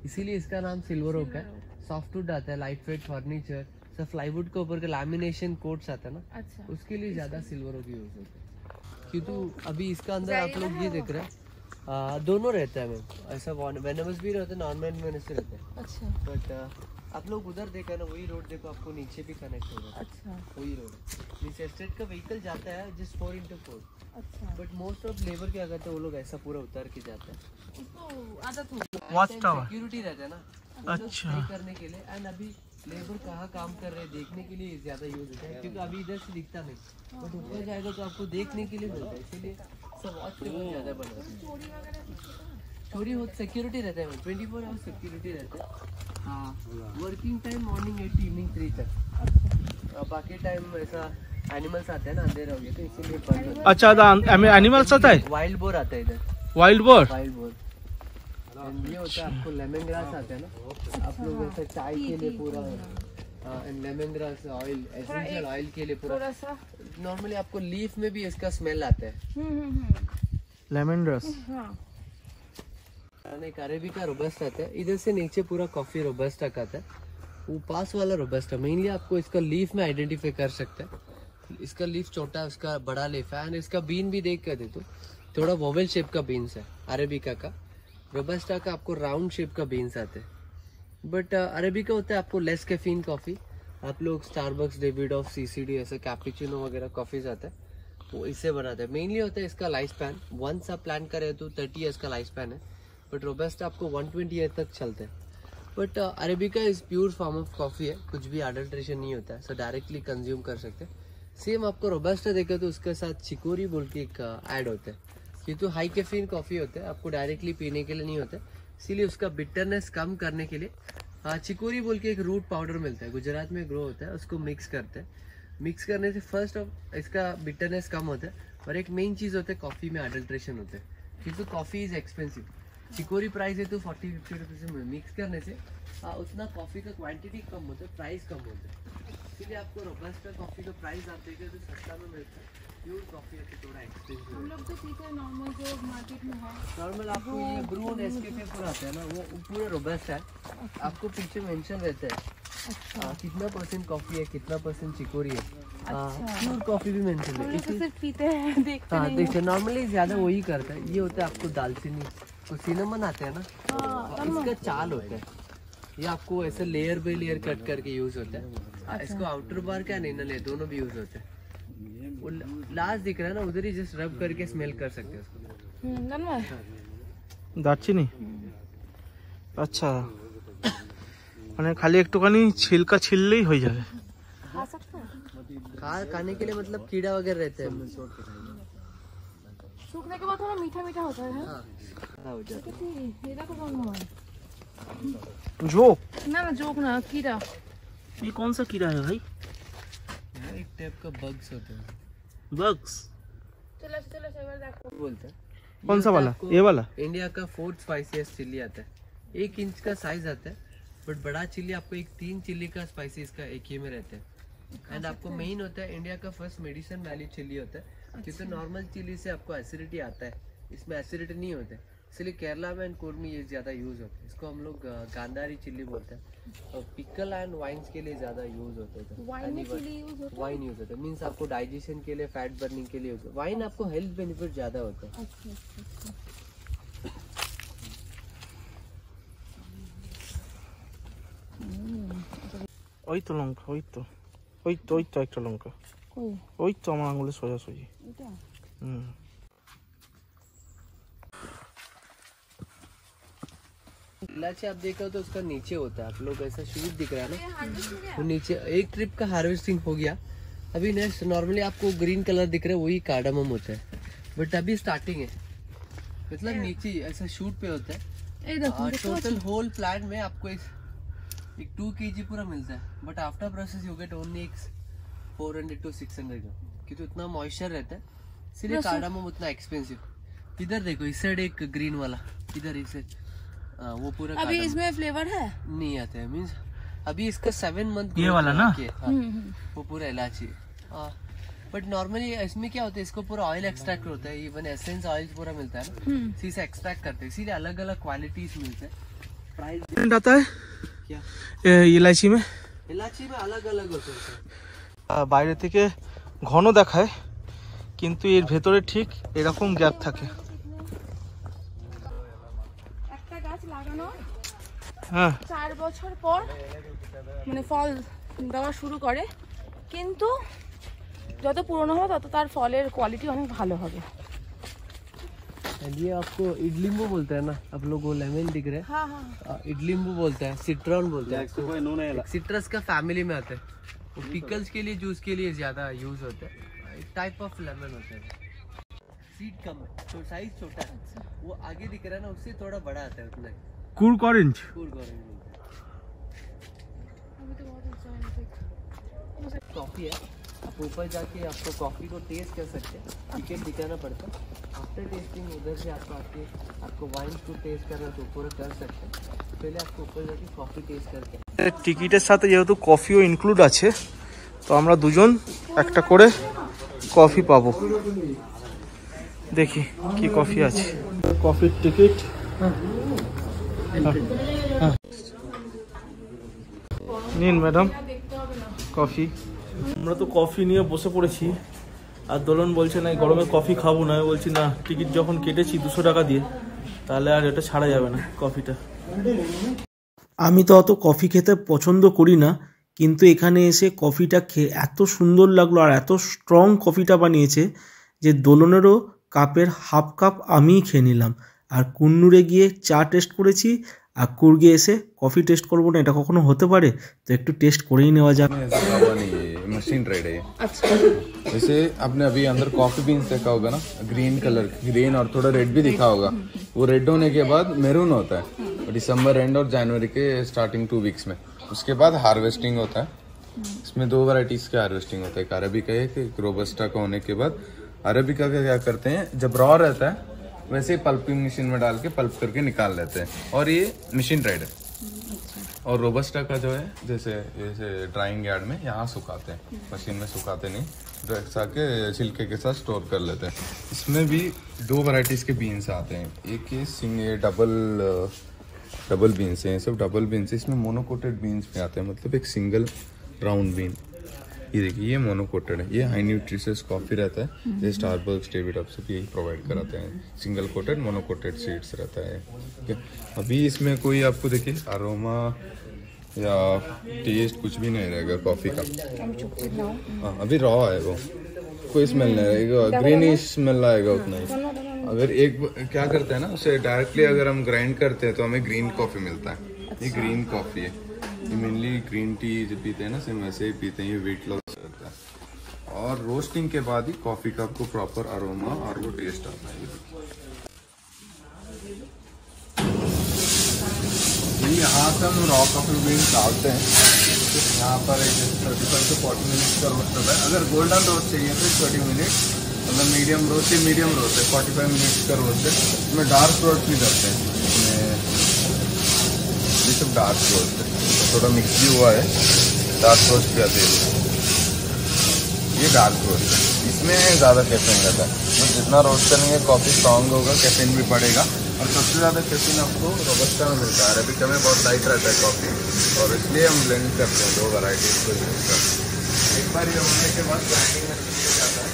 इसीलिए इसका नाम सिल्वर ओक है। सॉफ्टवुड आता है, लाइट वेट फर्नीचर, सब प्लाईवुड के ऊपर के लैमिनेशन कोट्स आता है ना, अच्छा, उसके लिए ज्यादा सिल्वर ओक यूज होता है। क्यों तो अभी इसका अंदर आप लोग ये देख रहे हैं, दोनों रहता है मैम, ऐसा वेनेमस भी रहता है, नॉन वेनेमस रहता है। अच्छा बट आप लोग उधर देखा ना, वही रोड देखो, आपको नीचे भी कनेक्ट होगा, अच्छा वही रोड। मीन्स एस्टेट का व्हीकल जाता है जस्ट 4x4, अच्छा। बट मोस्ट ऑफ लेबर क्या करते हैं, वो लोग ऐसा पूरा उतर के जाते हैं, इसको आदत हो ওয়াচ টাওয়ার, सिक्योरिटी रहता है ना, अच्छा, stay करने के लिए। एंड अभी लेबर कहाँ काम कर रहे हैं देखने के लिए ज्यादा यूज होता है, क्योंकि अभी इधर से दिखता नहीं, बट ऊपर जाएगा तो आपको देखने के लिए मिलता है, इसीलिए सब वॉच टेबल ज्यादा बना है। चोरी हो, सिक्योरिटी रहता है, 24 आवर्स सिक्योरिटी रहता है। हाँ, working time morning 8 to evening 3 तक, बाकी टाइम ऐसा एनिमल्स आते हैं ना, अंधेरा हो गया तो इसीलिए बंद होता अच्छा, एनिमल्स आता है, है। वाइल्ड बोर आता है इधर, वाइल्ड बोर, वाइल्ड बोर। ये होता है आपको लेमन ग्रास आता है ना, आप लोग ऐसा चाय के लिए पूरा, and lemon grass oil, essential oil के लिए पूरा। थोड़ा सा नॉर्मली आपको लीफ में भी इसका स्मेल आता है। लेमन ग्रास, हाँ एक अरेबिका रोबस्टा आता है, इधर से नीचे पूरा कॉफी रोबस्टा का आता है, वो पास वाला रोबस्टा। मेनली आपको इसका लीफ में आइडेंटिफाई कर सकते हैं, इसका लीफ छोटा है, उसका बड़ा लीफ है। एंड इसका बीन भी देख कर दे तो थोड़ा वोवेल शेप का बीन्स है। अरेबिका का, रोबस्टा का आपको राउंड शेप का बीन्स आते हैं। बट अरेबिका होता है आपको लेस कैफीन कॉफ़ी। आप लोग स्टारबक्स, डेविडॉफ, सीसीडी ऐसे कैपुचिनो वगैरह कॉफ़ीज आते हैं, वो इससे बनाते हैं। मेनली होता है इसका लाइफ स्पैन, वंस आप प्लान करें तो 30 ईयर्स का लाइफ स्पैन है। बट रोबस्टा आपको 120 ईयर तक चलते हैं। But arabica is pure form of coffee है, कुछ भी अडल्ट्रेशन नहीं होता है, सो डायरेक्टली कंज्यूम कर सकते हैं। सेम आपको रोबस्टा देखा तो उसके साथ चिकोरी बोल के एक ऐड होता है। ये तो हाई कैफीन कॉफ़ी होता है, आपको डायरेक्टली पीने के लिए नहीं होता है, इसीलिए उसका बिटरनेस कम करने के लिए चिकोरी बोल के एक रूट पाउडर मिलता है, गुजरात में ग्रो होता है, उसको मिक्स करते हैं। मिक्स करने से फर्स्ट ऑफ इसका बिटरनेस कम होता है। और एक मेन चीज़ होता है कॉफ़ी में अडल्ट्रेशन होता है, क्योंकि coffee is expensive. Chicory price है तो 40-50 रुपीज़ में मिक्स करने से उतना कॉफ़ी का क्वांटिटी कम होता है, प्राइस कम होता है। इसलिए आपको रोबस्टा कॉफ़ी का प्राइस आप देखें तो सस्ता में मिलता है। प्योर कॉफ़ी है तो थोड़ा एक्सपेंसिव। हम लोग तो पीते हैं नॉर्मल जो मार्केट में है। नॉर्मल आपको ये ब्रू नेस्कैफे पूरा आता है ना, वो पूरा रोबस्टा है। आपको पीछे मेंशन रहता है कितना % कॉफ़ी है, कितना % चिकोरी है। प्योर कॉफ़ी भी मेंशन है। तो सिर्फ पीते हैं, देखते हाँ देखते नॉर्मली ज़्यादा वही करता है। ये होता है आपको दालचीनी, तो सिनेमन आते हैं ना, इसका चाल होता है। ये आपको ऐसे लेयर बाई लेयर कट करके यूज होता है। इसको आउटर बार का नहीं ना ले, दोनों भी यूज होते हैं। वो लास्ट दिख रहा है ना, उधर ही जस्ट रब करके स्मेल कर सकते हैं उसको। দারচিনি আচ্ছা, মানে খালি একটুখানি छिलका छिलলেই হয়ে যাবে। खा सकते हैं खाने के लिए मतलब कीड़ा वगैरह रहते हैं, सूखने के बाद थोड़ा मीठा मीठा होता है। हाँ हो जाता ये देखो कौन है जोक ना ना, जोक ना, कीड़ा। ये कौन सा कीड़ा है भाई? है। एक टाइप का बग्स होते हैं, बग्स चलो चलो सेवर देखो बोलते हैं। कौन सा वाला? ये वाला? इंडिया का 4th स्पाइसीएस्ट चिल्ली आता है। 1 इंच का साइज आता है, बट बड़ा चिल्ली आपको 3 चिल्ली का स्पाइसी इसका एक ही में रहता है। एंड आपको मेन होता है इंडिया का फर्स्ट मेडिसिन वैल्यू चिल्ली होता है, क्योंकि नॉर्मल चिल्ली से आपको एसिडिटी आता है, इसमें एसिडिटी नहीं होता है। इसलिए केरला में एंड कोर में ये ज़्यादा यूज़ होता है। इसको हम लोग गांधारी चिल्ली बोलते हैं, और पिकल एंड वाइन्स के लिए ज़्यादा यूज़ होता है। वाइन में चिली यूज होता वाइन यूज़ होता है, मीन्स आपको डाइजेशन के लिए, फैट बर्निंग के लिए यूज़ होता है। वाइन आपको हेल्थ बेनिफिट ज़्यादा होता है। है। ওই তো লঙ্কা, ওই তো একটা লঙ্কা, ওই তো আমার আঙুলে সোজাসুজি। इलायची आप देखो तो उसका नीचे होता है, आप लोग ऐसा शूट दिख रहा है ना, वो नीचे एक ट्रिप का हार्वेस्टिंग हो गया। अभी नेक्स्ट नॉर्मली आपको ग्रीन कलर दिख रहा है, वही कार्डामम होता है, बट अभी स्टार्टिंग है, मतलब नीचे ऐसा शूट पे होता है। टोटल होल प्लांट में आपको एक 2 kg पूरा मिलता है, but after process you get only 400 to 600 ग्राम, क्योंकि उतना मॉइस्चर रहता है, इसलिए कार्डामम उतना एक्सपेंसिव। इधर देखो इस साइड एक ग्रीन वाला, इधर इस साइड वो पूरा। अभी इसमें फ्लेवर है नहीं आता है, मीन्स अभी इसका 7 मंथ ये वाला ना? वो पूरा इलायची। बट नॉर्मली इसमें क्या होता है, इसको पूरा ऑयल एक्सट्रैक्ट होता है, इवन एसेंस ऑयल पूरा मिलता है ना, इसी से एक्सट्रैक्ट करते हैं, इसीलिए अलग अलग क्वालिटीज मिलते हैं। प्राइस आता है क्या ইলাচি में? इलायची में अलग अलग होते हैं। বাইরে থেকে ঘন দেখায়, কিন্তু এর ভেতরে ঠিক এরকম গ্যাপ থাকে। একটা গাছ লাগানো হ্যাঁ 4 বছর পর মানে ফল দেওয়া শুরু করে, কিন্তু যত পুরনো হবে তত তার ফলের কোয়ালিটি অনেক ভালো হবে। ये आपको इडलीम्बू बोलते हैं ना, आप लोग वो लेमन दिख रहे हैं, हाँ हाँ इडलीम्बू बोलते हैं, सिट्रॉन बोलते हैं, सिट्रस का फैमिली में आता है। वो पिकल्स के लिए, जूस के लिए ज्यादा यूज होता है। एक टाइप ऑफ लेमन होता है, सीड कम है तो साइज छोटा है, वो आगे दिख रहा है ना, उससे थोड़ा बड़ा आता है उतना ही। কুর্গ অরেঞ্জ। कूल ऑरेंज बोलते अभी तो बहुत अच्छा है। हैं। कॉफी है, आप ऊपर जाके आपको कॉफी को टेस्ट कर सकते हैं, टिकट दिखाना पड़ता है। आफ्टर टेस्टिंग उधर से आपको आके आपको वाइन को टेस्ट करना तो ऊपर कर सकते हैं, पहले आपको ऊपर जाके कॉफी टेस्ट करके। টিকিটের সাথে যেহেতু কফিও ইনক্লুড আছে, তো আমরা দুজন একটা করে কফি পাবো। দেখি কি কফি আছে। কফির টিকিট নিন ম্যাডাম, কফি। আমরা তো কফি নিয়ে বসে পড়েছি, আর দোলন বলছে না গরমে কফি খাবো না। বলছি না, টিকিট যখন কেটেছি 200 টাকা দিয়ে, তাহলে আর এটা ছাড়া যাবে না কফিটা। আমি তো অত কফি খেতে পছন্দ করি না, কিন্তু এখানে এসে কফিটা খেয়ে এত সুন্দর লাগলো, আর এত স্ট্রং কফিটা বানিয়েছে যে দোলনেরও কাপের হাফ কাপ আমিই খেয়ে নিলাম। আর কুন্নুরে গিয়ে চা টেস্ট করেছি, আর কুর্গে এসে কফি टेस्ट করবো না, এটা কখনো হতে পারে? তো একটু টেস্ট করেই নেওয়া যাক। मशीन रेड है ये। अच्छा। वैसे आपने अभी अंदर कॉफी बीन्स देखा होगा ना, ग्रीन कलर, ग्रीन और थोड़ा रेड भी दिखा होगा। वो रेड होने के बाद मेरून होता है दिसंबर एंड और जनवरी के स्टार्टिंग 2 वीक्स में। उसके बाद हार्वेस्टिंग होता है। इसमें 2 वैरायटीज का हार्वेस्टिंग होता है, एक अरेबिका है, एक रोबस्टा का। होने के बाद अरेबिका का क्या करते हैं, जब रॉ रहता है वैसे ही पल्पिंग मशीन में डाल के पल्प करके निकाल लेते हैं, और ये मशीन रेड है। और रोबस्टा का जो है जैसे ड्राइंग यार्ड में यहाँ सुखाते हैं, मशीन में सुखाते नहीं, रखा के छिलके के साथ स्टोर कर लेते हैं। इसमें भी 2 वैरायटीज के बीन्स आते हैं, एक ये डबल बीन्स हैं, सब डबल बीन्स। इसमें मोनोकोटेड बीन्स भी आते हैं, मतलब एक सिंगल राउंड बीन। ये देखिए, ये मोनोकोटेड है, ये हाई न्यूट्रिशियस कॉफी रहता है। ये स्टारबक्स, डेविड अप सब यही प्रोवाइड कराते हैं, सिंगल कोटेड मोनोकोटेड सीड्स रहता है। ठीक है, अभी इसमें कोई आपको देखिए अरोमा या टेस्ट कुछ भी नहीं रहेगा कॉफी का। हाँ, अभी रॉ है, वो कोई स्मेल नहीं रहेगा, ग्रीनिश स्मेल आएगा उतना ही। अगर एक क्या करते हैं ना, उसे डायरेक्टली अगर हम ग्राइंड करते हैं तो हमें ग्रीन कॉफी मिलता है। ये ग्रीन कॉफी है, ये मेनली ग्रीन टी जो पीते हैं ना, सेम वैसे ही पीते हैं, ये वेट लॉस करता है। और रोस्टिंग के बाद ही कॉफी का आपको प्रॉपर अरोमा और वो टेस्ट आता है। यहाँ से हम रॉ कॉफी बीन्स डालते हैं, यहाँ पर एक 35 से 40 मिनट का रोस्ट होता है। अगर गोल्डन रोस्ट चाहिए तो 20 मिनट, मतलब मीडियम रोस्ट है 45 मिनट का रोस्ट है। इसमें डार्क रोस्ट भी करते हैं, ये सब डार्क रोस्ट है, थोड़ा मिक्स भी हुआ है, डार्क रोस्ट भी आते हैं। ये डार्क रोस्ट है, इसमें ज़्यादा कैफीन रहता है, तो जितना रोस्ट करेंगे कॉफ़ी स्ट्रॉन्ग होगा, कैफीन भी बढ़ेगा। और सबसे ज़्यादा कैफीन आपको रोबस्टा में मिलता है, अरेबिका में बहुत लाइट रहता है कॉफ़ी, और इसलिए हम ब्लेंड करते हैं 2 वैरायटीज को यूज़ करते हैं। एक बार ये होने के बाद ग्राइंडिंग में किया जाता है।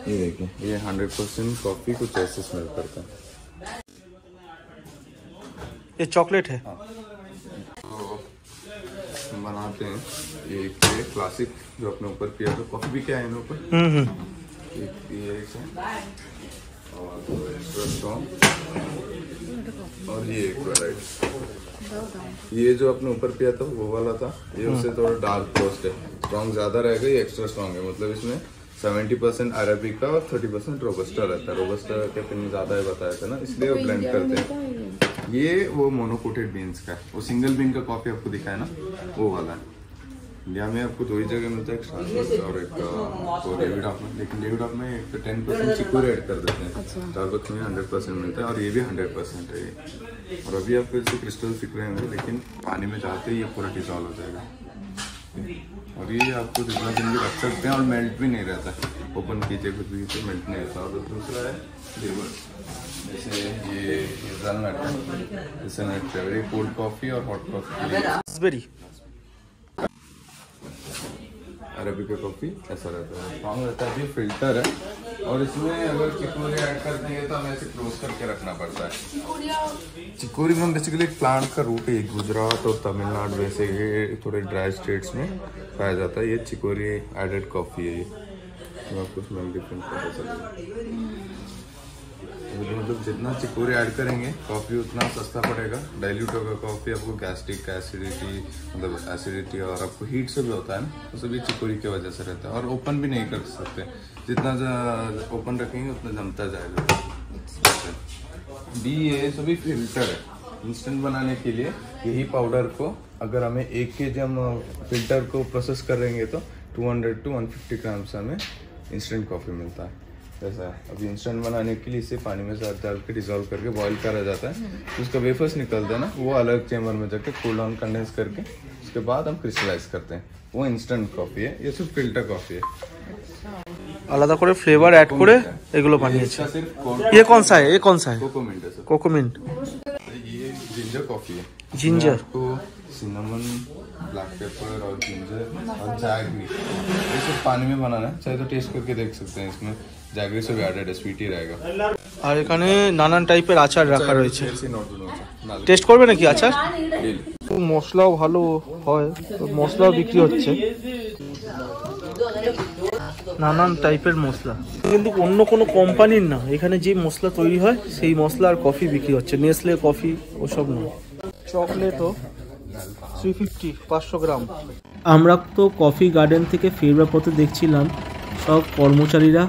ये देखिए, ये 100% कॉफी कुछ ऐसे स्मेल करता है। ये चॉकलेट है। हाँ। तो बनाते हैं ये क्लासिक जो अपने ऊपर पिया, तो कॉफी भी क्या है इन ऊपर, एक ये है और एक्स्ट्रा स्ट्रॉन्ग, और ये एक वैरायटी। ये जो अपने ऊपर पिया था वो वाला था, ये उससे थोड़ा डार्क रोस्ट है, स्ट्रॉन्ग ज्यादा रहेगा, ये एक्स्ट्रा स्ट्रॉन्ग है। मतलब इसमें 70% अरेबिका और 30% रोबस्टा रहता है। रोबस्टा का कैफीन ज्यादा है बताया था ना, इसलिए वो ब्लेंड करते हैं। ये वो मोनोकोटेड बीन्स का है, वो सिंगल बीन का कॉफी आपको दिखा है ना, वो वाला है। इंडिया में आपको 2 ही जगह मिलता है, स्टारबक्स और एक डेविड अप में। लेकिन डेविड अप में 10% चिकोरी ऐड कर देते हैं, स्टारबक्स में 100% मिलता है, और ये भी 100% है ये। और अभी आपको जैसे क्रिस्टल दिख रहे होंगे, लेकिन पानी में जाते ही ये पूरा डिसॉल्व हो जाएगा। और ये आपको जितना दिन भी रख सकते हैं, और मेल्ट भी नहीं रहता, ओपन कीजिए कुछ भी तो मेल्ट नहीं रहता। और दूसरा है फ्लेवर, जैसे ये हेज़लनट है, हेज़लनट फ्लेवर, ये कोल्ड कॉफ़ी और hot coffee, Raspberry, arabica coffee ऐसा रहता है, स्ट्रॉन्ग रहता है। ये फिल्टर है, और इसमें अगर चिकोरी ऐड कर देंगे तो हमें ऐसे क्लोज करके रखना पड़ता है। चिकोरी में बेसिकली एक प्लांट का रूट है, गुजरात और तमिलनाडु वैसे थोड़े ड्राई स्टेट्स में पाया जाता है। ये चिकोरी एडेड कॉफ़ी है, ये आपको स्मेल डिफरेंस पता चलेगा। मतलब जितना चिकोरी ऐड करेंगे कॉफ़ी उतना सस्ता पड़ेगा, डाइल्यूट होगा कॉफ़ी, आपको गैस्ट्रिक एसिडिटी, मतलब एसिडिटी, और आपको हीट से भी होता है ना, तो सभी चिकोरी की वजह से रहता है। और ओपन भी नहीं कर सकते, जितना ओपन रखेंगे उतना जमता जाएगा। भी ये सभी फिल्टर है, इंस्टेंट बनाने के लिए यही पाउडर को अगर हमें 1 kg हम फिल्टर को प्रोसेस करेंगे तो 200 to 150 ग्राम से हमें इंस्टेंट कॉफ़ी मिलता है। ऐसा है, अभी इंस्टेंट बनाने के लिए इसे पानी में साथ डाल के डिजोल्व करके बॉईल करा जाता है, तो उसका वेफर्स निकलता है ना, वो अलग चेम्बर में जाकर कूल डाउन कंडेंस करके उसके बाद हम क्रिस्टलाइज करते हैं, वो इंस्टेंट कॉफ़ी है। ये सिर्फ फिल्टर कॉफ़ी है। আলাদা করে ফ্লেভার ऐड করে এগুলো বানিয়েছে। ये कौन सा है? ये कौन सा है? कोकोमिंट है सर। कोकोमिंट। ये जिंजर कॉफी है। जिंजर तो सिनेमन, ब्लैक पेपर और जिंजर और जैगरी ये सब पानी में बनाना है, चाहे तो टेस्ट करके देख सकते हैं। इसमें जैगरी से भी एडेड है, स्वीट ही रहेगा। আর এখানে নানান টাইপের আচার রাখা রয়েছে। টেস্ট করবে নাকি আচার? তো মশলাও ভালো হয়, তো মশলাও বিক্রি হচ্ছে, নানান টাইপের মশলা, কিন্তু অন্য কোনো কোম্পানির না। এখানে যে মশলা তৈরি হয় সেই মশলা আর কফি বিক্রি হচ্ছে, নেসলে কফি ওসব নয়। চকলেটও 350 500 গ্রাম। আমরা তো কফি গার্ডেন থেকে ফেরবার পথে দেখছিলাম সব কর্মচারীরা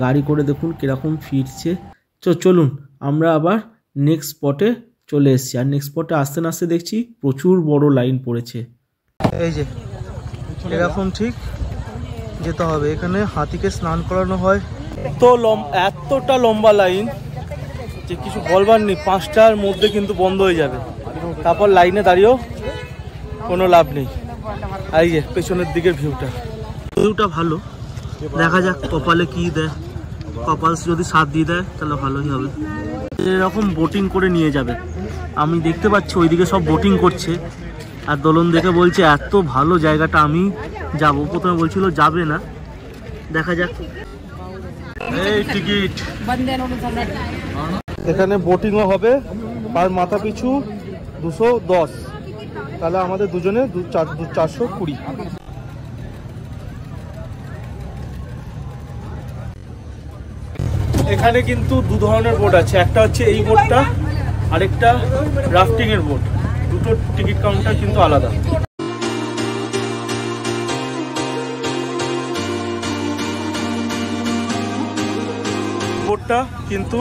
গাড়ি করে দেখুন কিরকম ফিরছে। চলুন আমরা আবার নেক্সট স্পটে চলে এসেছি। আর নেক্সট স্পটে আসতে না আসতে দেখছি প্রচুর বড় লাইন পড়েছে। এই যে এরকম ঠিক যেতে হবে। এখানে হাতিকে স্নান করানো হয়। তো এতটা লম্বা লাইন যে কিছু বলবার নেই। 5টার মধ্যে কিন্তু বন্ধ হয়ে যাবে, তারপর লাইনে দাঁড়িয়েও কোনো লাভ নেই। এই যে পেছনের দিকের ভিউটা ভালো, দেখা যাক কপালে কি দেয়। কপাল যদি সাথ দিয়ে দেয় তাহলে ভালোই হবে। এরকম বোটিং করে নিয়ে যাবে। আমি দেখতে পাচ্ছি ওইদিকে সব বোটিং করছে, আর দোলন দেখে বলছে এত ভালো জায়গাটা আমি যাব। প্রথমে বলছিল যাবে না, দেখা যাক। এই টিকিট এখানে বোটিংও হবে, আর মাথা পিছু 210, তাহলে আমাদের দুজনে 420। এখানে কিন্তু দু ধরনের বোট আছে, একটা হচ্ছে এই বোটটা, আরেকটা রাফটিং এর বোট। দুটো টিকিট কাউন্টার কিন্তু আলাদা। বোটটা কিন্তু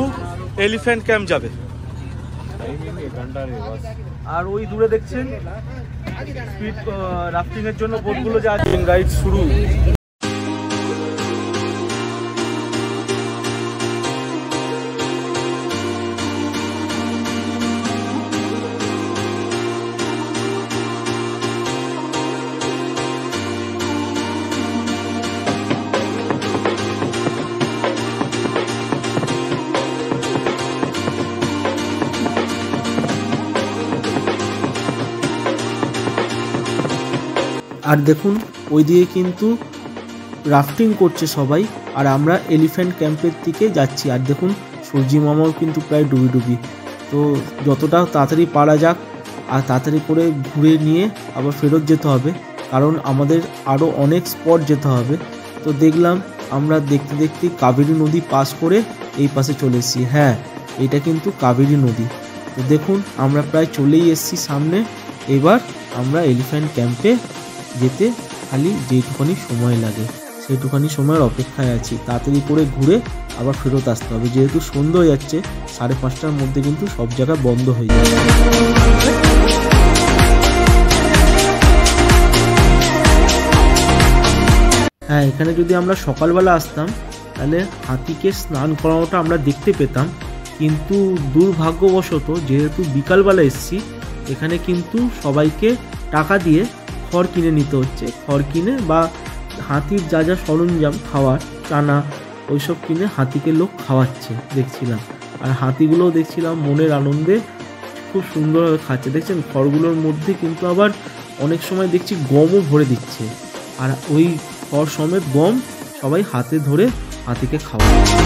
এলিফ্যান্ট ক্যাম্প যাবে। আর ওই দূরে দেখছেন স্পিড রাফটিং এর জন্য বোটগুলো যা আছে। রাইড শুরু। আর দেখুন ওইদিকে কিন্তু রাফটিং করছে সবাই, আর আমরা এলিফ্যান্ট ক্যাম্পের দিকে যাচ্ছি। আর দেখুন সূর্যি মামাও কিন্তু প্রায় ডুবি। তো যতটা তাড়াতাড়ি পারা যাক আর তাড়াতাড়ি করে ঘুরে নিয়ে আবার ফেরত যেতে হবে, কারণ আমাদের আরও অনেক স্পট যেতে হবে। তো দেখলাম আমরা দেখতে দেখতে কাবেরী নদী পাস করে এই পাশে চলে এসেছি। হ্যাঁ, এটা কিন্তু কাবেরী নদী। তো দেখুন আমরা প্রায় চলেই এসেছি সামনে। এবার আমরা এলিফ্যান্ট ক্যাম্পে যেতে খালি যেটুখানি সময় লাগে সেইটুখানি সময়ের অপেক্ষায় আছি। তাড়াতাড়ি করে ঘুরে আবার ফেরত আসতে হবে, যেহেতু সন্ধ্যা হয়ে যাচ্ছে। 5:30টার মধ্যে কিন্তু সব জায়গা বন্ধ হয়ে যাবে। হ্যাঁ, এখানে যদি আমরা সকালবেলা আসতাম তাহলে হাতিকে স্নান করানোটা আমরা দেখতে পেতাম, কিন্তু দুর্ভাগ্যবশত যেহেতু বিকালবেলা এসেছি, এখানে কিন্তু সবাইকে টাকা দিয়ে খড় কিনে নিতে হচ্ছে। খড় কিনে বা হাতির যা যা সরঞ্জাম খাওয়ার, চানা ওইসব কিনে হাতিকে লোক খাওয়াচ্ছে দেখছিলাম। আর হাতিগুলোও দেখছিলাম মনের আনন্দে খুব সুন্দরভাবে খাচ্ছে। দেখছেন খড়গুলোর মধ্যে কিন্তু আবার অনেক সময় দেখছি গমও ভরে দিচ্ছে, আর ওই খড় সমেত গম সবাই হাতে ধরে হাতিকে খাওয়াচ্ছে।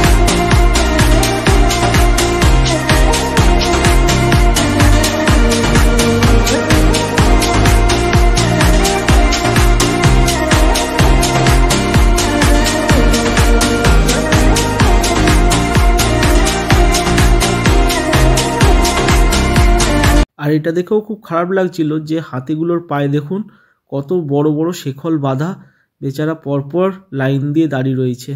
আর এটা দেখেও খুব খারাপ লাগছিল যে হাতিগুলোর পায়ে দেখুন কত বড় বড় শেকল বাঁধা, বেচারা পরপর লাইন দিয়ে দাঁড়িয়ে রয়েছে।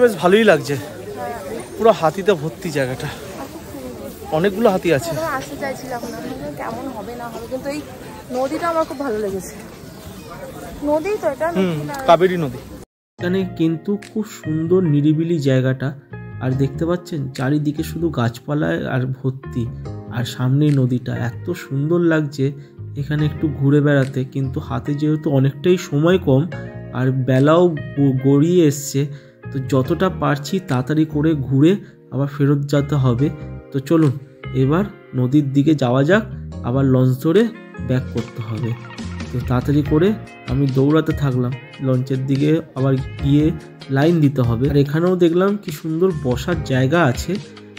বেশ ভালোই লাগছে, পুরো হাতিতে ভর্তি জায়গাটা, অনেকগুলো হাতি আছে। আসতে চাইছিলাম না, কেমন হবে না হবে, কিন্তু এই নদীটা আমার খুব ভালো লেগেছে। নদী তো এটা, কাবেরী নদী। এখানে কিন্তু খুব সুন্দর নিরিবিলি জায়গাটা, আর দেখতে পাচ্ছেন চারিদিকে শুধু গাছপালায় আর ভর্তি, আর সামনেই নদীটা। এত সুন্দর লাগছে এখানে একটু ঘুরে বেড়াতে, কিন্তু হাতে যেহেতু অনেকটাই সময় কম আর বেলাও গড়িয়ে এসছে, তো যতটা পারছি তাড়াতাড়ি করে ঘুরে আবার ফেরত যেতে হবে। তো চলুন এবার নদীর দিকে যাওয়া যাক, আবার লঞ্চ ধরে ব্যাক করতে হবে। তো তাড়াতাড়ি করে আমি দৌড়াতে থাকলাম, লঞ্চের দিকে আবার গিয়ে লাইন দিতে হবে। আর এখানেও দেখলাম কি সুন্দর বসার জায়গা আছে,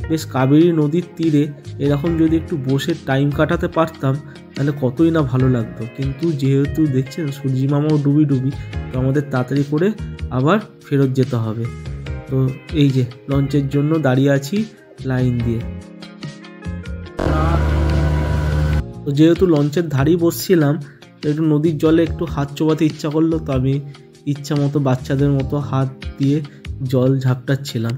বেশ কাবেরী নদীর তীরে এরকম যদি একটু বসে টাইম কাটাতে পারতাম তাহলে কতই না ভালো লাগতো। কিন্তু যেহেতু দেখছেন সূর্যি মামাও ডুবি, তো আমাদের তাড়াতাড়ি করে আবার ফেরত যেতে হবে। তো এই যে লঞ্চের জন্য দাঁড়িয়ে আছি লাইন দিয়ে। তো যেহেতু লঞ্চের ধারেই বসছিলাম, তো একটু নদীর জলে একটু হাত চোবাতে ইচ্ছা করলো, তো আমি ইচ্ছা মতো বাচ্চাদের মতো হাত দিয়ে জল ঝাপটাচ্ছিলাম।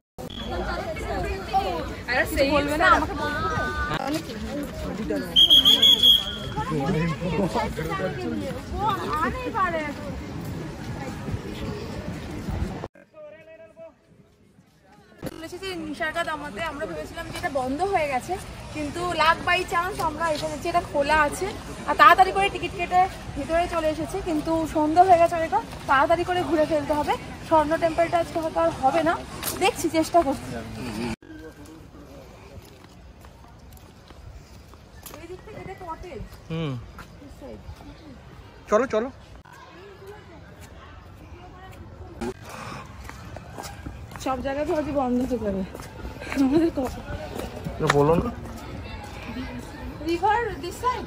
নিসর্গা দামাতে আমরা ভেবেছিলাম যে এটা বন্ধ হয়ে গেছে, কিন্তু লাক বাই চান্স আমরা এখানে যে এটা খোলা আছে, আর তাড়াতাড়ি করে টিকিট কেটে ভিতরে চলে এসেছি। কিন্তু সন্ধ্যা হয়ে গেছে, অনেকটা তাড়াতাড়ি করে ঘুরে ফেলতে হবে। স্বর্ণ টেম্পলটা আজকে হয়তো আর হবে না, দেখছি, চেষ্টা করছি। চলো চলো, সব জায়গায় ভাবছি বন্ধ হতে পারে আমাদের। বলো না রিভার দিস সাইড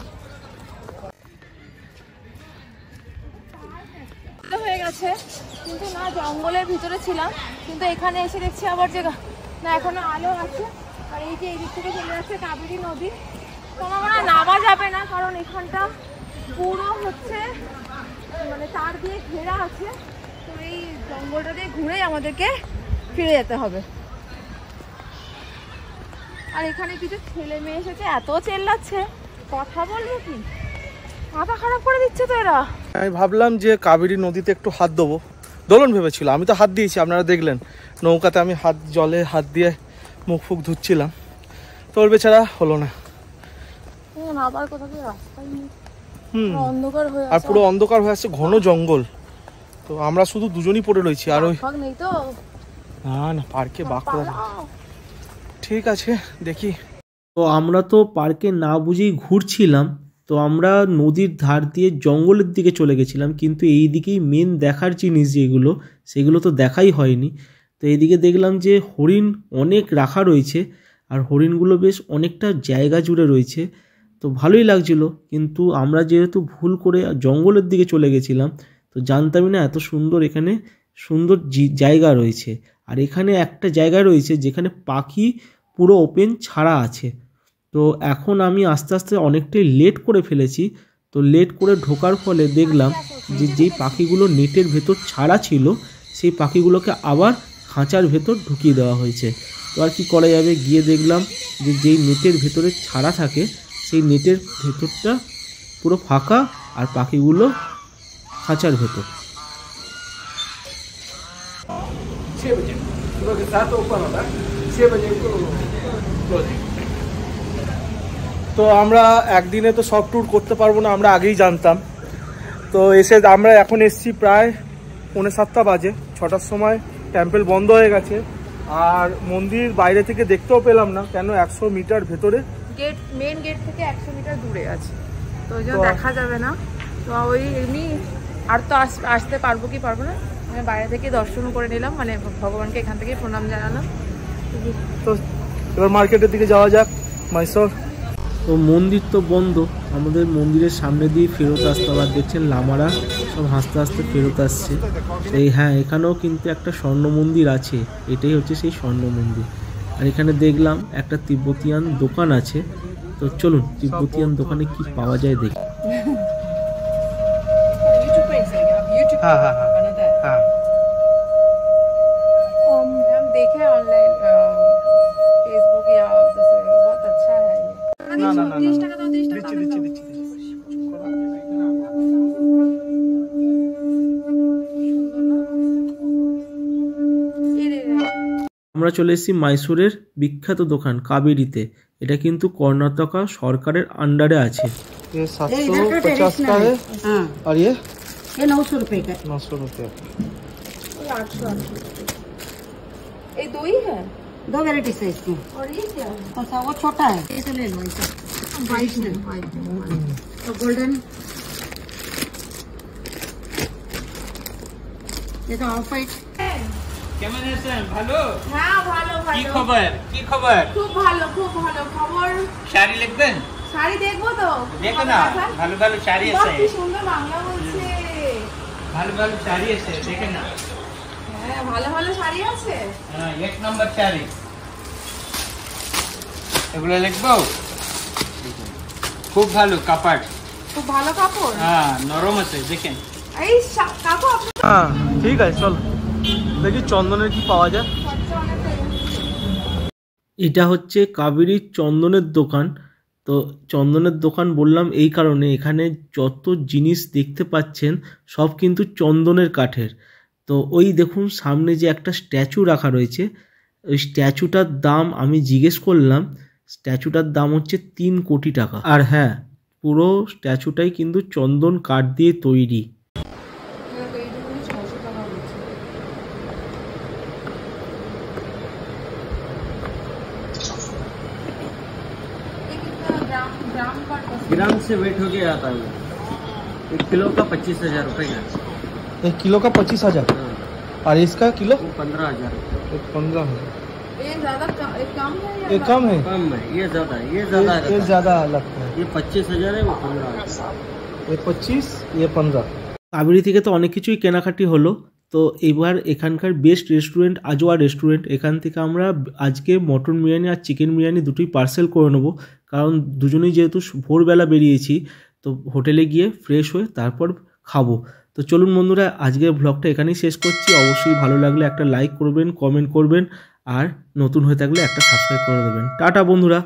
হয়ে গেছে, কিন্তু না জঙ্গলের ভিতরে ছিলাম, কিন্তু এখানে এসে দেখছি আবার যে না এখনো আলো আছে। আর এই যে এই দিক থেকে চলে যাচ্ছে কাবেরী নদী। তো আমার নামা যাবে না, কারণ এখানটা পুরো হচ্ছে মানে তার দিয়ে ঘেরা আছে। তো এই জঙ্গলটা দিয়ে ঘুরেই আমাদেরকে ফিরে যেতে হবে। আর এখানে কিছু ছেলে মেয়ে এসেছে, এত চেল্লাচ্ছে, কথা বলবে কি, মাথা খারাপ করে দিচ্ছে তো এরা। আমি ভাবলাম যে কাবেরী নদীতে একটু হাত দেবো, দোলন ভেবেছিল, আমি তো হাত দিয়েছি, আপনারা দেখলেন নৌকাতে আমি জলে হাত দিয়ে মুখ ফুক ধুচ্ছিলাম, তো ওর বেচারা হলো না। আবার কোথাও রাস্তায় অন্ধকার হয়ে আর পুরো অন্ধকার হয়ে আসছে, ঘন জঙ্গল। তো আমরা শুধু দুজনই পড়ে রয়েছি, আর ওই নেই তো না পার্কে বাঘ করা। ঠিক আছে দেখি। তো আমরা তো পার্কে না বুঝেই ঘুরছিলাম, তো আমরা নদীর ধার দিয়ে জঙ্গলের দিকে চলে গেছিলাম, কিন্তু এই দিকেই মেন দেখার জিনিস যেগুলো সেগুলো তো দেখাই হয়নি। তো এইদিকে দেখলাম যে হরিণ অনেক রাখা রয়েছে, আর হরিণগুলো বেশ অনেকটা জায়গা জুড়ে রয়েছে, তো ভালোই লাগছিল। কিন্তু আমরা যেহেতু ভুল করে জঙ্গলের দিকে চলে গেছিলাম, তো জানতামই না এত সুন্দর এখানে সুন্দর জায়গা রয়েছে। আর এখানে একটা জায়গা রয়েছে যেখানে পাখি পুরো ওপেন ছাড়া আছে। তো এখন আমি আস্তে আস্তে অনেকটাই লেট করে ফেলেছি, তো লেট করে ঢোকার ফলে দেখলাম যে যেই পাখিগুলো নেটের ভেতর ছাড়া ছিল সেই পাখিগুলোকে আবার খাঁচার ভেতর ঢুকিয়ে দেওয়া হয়েছে। তো আর কি করা যাবে, গিয়ে দেখলাম যে যেই নেটের ভেতরে ছাড়া থাকে সেই নেটের ভেতরটা পুরো ফাঁকা, আর পাখিগুলো খাঁচার ভেতর। তো আমরা একদিনে তো সব ট্যুর করতে পারবো না, আমরা আগেই জানতাম। তো আমরা এখন এসছি প্রায় 7:45 বাজে, 6টার সময় টেম্পল বন্ধ হয়ে গেছে, আর মন্দির বাইরে থেকে দেখতেও পেলাম না, কেন 100 মিটার ভেতরে, গেট মেন গেট থেকে 100 মিটার দূরে আছে, তো ওই জন্য দেখা যাবে না। তো ওই এমনি আর তো আসতে পারবো কি পারবো না, আমি বাইরে থেকে দর্শন করে নিলাম, মানে ভগবানকে এখান থেকে প্রণাম জানালাম। তো এবার মার্কেটের দিকে যাওয়া যাক, মাইসোর। তো মন্দির তো বন্ধ, আমাদের মন্দিরের সামনে দিয়ে ফেরত আসতে হবে। দেখছেন লামারা সব হাসতে হাসতে ফেরত আসছে। এই হ্যাঁ, এখানেও কিন্তু একটা স্বর্ণ মন্দির আছে, এটাই হচ্ছে সেই স্বর্ণ মন্দির। আর এখানে দেখলাম একটা তিব্বতিয়ান দোকান আছে, তো চলুন তিব্বতিয়ান দোকানে কি পাওয়া যায় দেখি। हाँ हाँ हाँ हाँ हम देखे ऑनलाइन फेसबुक या जैसे बहुत अच्छा है ये। ना ना ना 30 টাকা দাও, 30 টাকা দিচ্ছি। আমরা চলে এসেছি মাইসোরের বিখ্যাত দোকান কাবেরিতে। এটা কিন্তু কর্ণাটকা সরকারের আন্ডারে আছে। ये 750 का है। हाँ और ये 900 रुपए का। 900 रुपये। 800 ये दो ही है 2 वैरायटी है इसमें। और ये क्या है? कौन सा वो छोटा है, इसे ले लो इसे। वाइट तो गोल्डन, ये तो ऑफ वाइट। কেমন আছেন? ভালো? হ্যাঁ ভালো কি ভালো খবর? কি খবর? খুব ভালো খবর। শাড়ি লিখবেন? শাড়ি দেখবো তো, দেখো না, ভালো ভালো শাড়ি বাহ, আছে। কি সুন্দর বাংলা বলছে। ভালো ভালো শাড়ি আছে, দেখেন না। হ্যাঁ ভালো ভালো শাড়ি আছে। হ্যাঁ, এক নম্বর শাড়ি। এগুলো লিখবো? খুব ভালো কাপড়। খুব ভালো কাপড়। হ্যাঁ, নরম আছে, দেখেন। এই কাকু আপনার हाँ ठीक है, चल देखिए चंदনের কি পাওয়া যায়। খরচা অনেকটা। এটা হচ্ছে কাবেরীর চন্দনের দোকান। তো চন্দনের দোকান বললাম এই কারণে, এখানে যত জিনিস দেখতে পাচ্ছেন সব কিন্তু চন্দনের কাঠের। তো ওই দেখুন সামনে যে একটা স্ট্যাচু রাখা রয়েছে, ওই স্ট্যাচুটার দাম আমি জিজ্ঞেস করলাম, স্ট্যাচুটার দাম হচ্ছে 3 কোটি টাকা। আর হ্যাঁ, পুরো স্ট্যাচুটাই কিন্তু চন্দন কাঠ দিয়ে তৈরি। ग्राम से वेट होके आता है। 1 किलो का 25,000 रुपए का। 1 किलो का 25,000 और इसका किलो 15,000। 15 है। ये ज्यादा एक कम है या ये कम है, कम है, ये ज्यादा है, ये ज्यादा ये है। ज्यादा लगता है। ये 25,000 है, वो 15,000। ये 25, ये 15। কাবেরী থেকে তো অনেক কিছুই কেনাকাটি হলো। তো এবার এখানকার বেস্ট রেস্টুরেন্ট আজওয়া রেস্টুরেন্ট, এখান থেকে আমরা আজকে মটন বিরিয়ানি আর চিকেন বিরিয়ানি দুটোই পার্সেল করে নেবো, কারণ দুজনেই যেহেতু ভোরবেলা বেরিয়েছি, তো হোটেলে গিয়ে ফ্রেশ হয়ে তারপর খাবো। তো চলুন বন্ধুরা, আজকের ব্লগটা এখানেই শেষ করছি। অবশ্যই ভালো লাগলে একটা লাইক করবেন, কমেন্ট করবেন, আর নতুন হয়ে থাকলে একটা সাবস্ক্রাইব করে দেবেন। টাটা বন্ধুরা।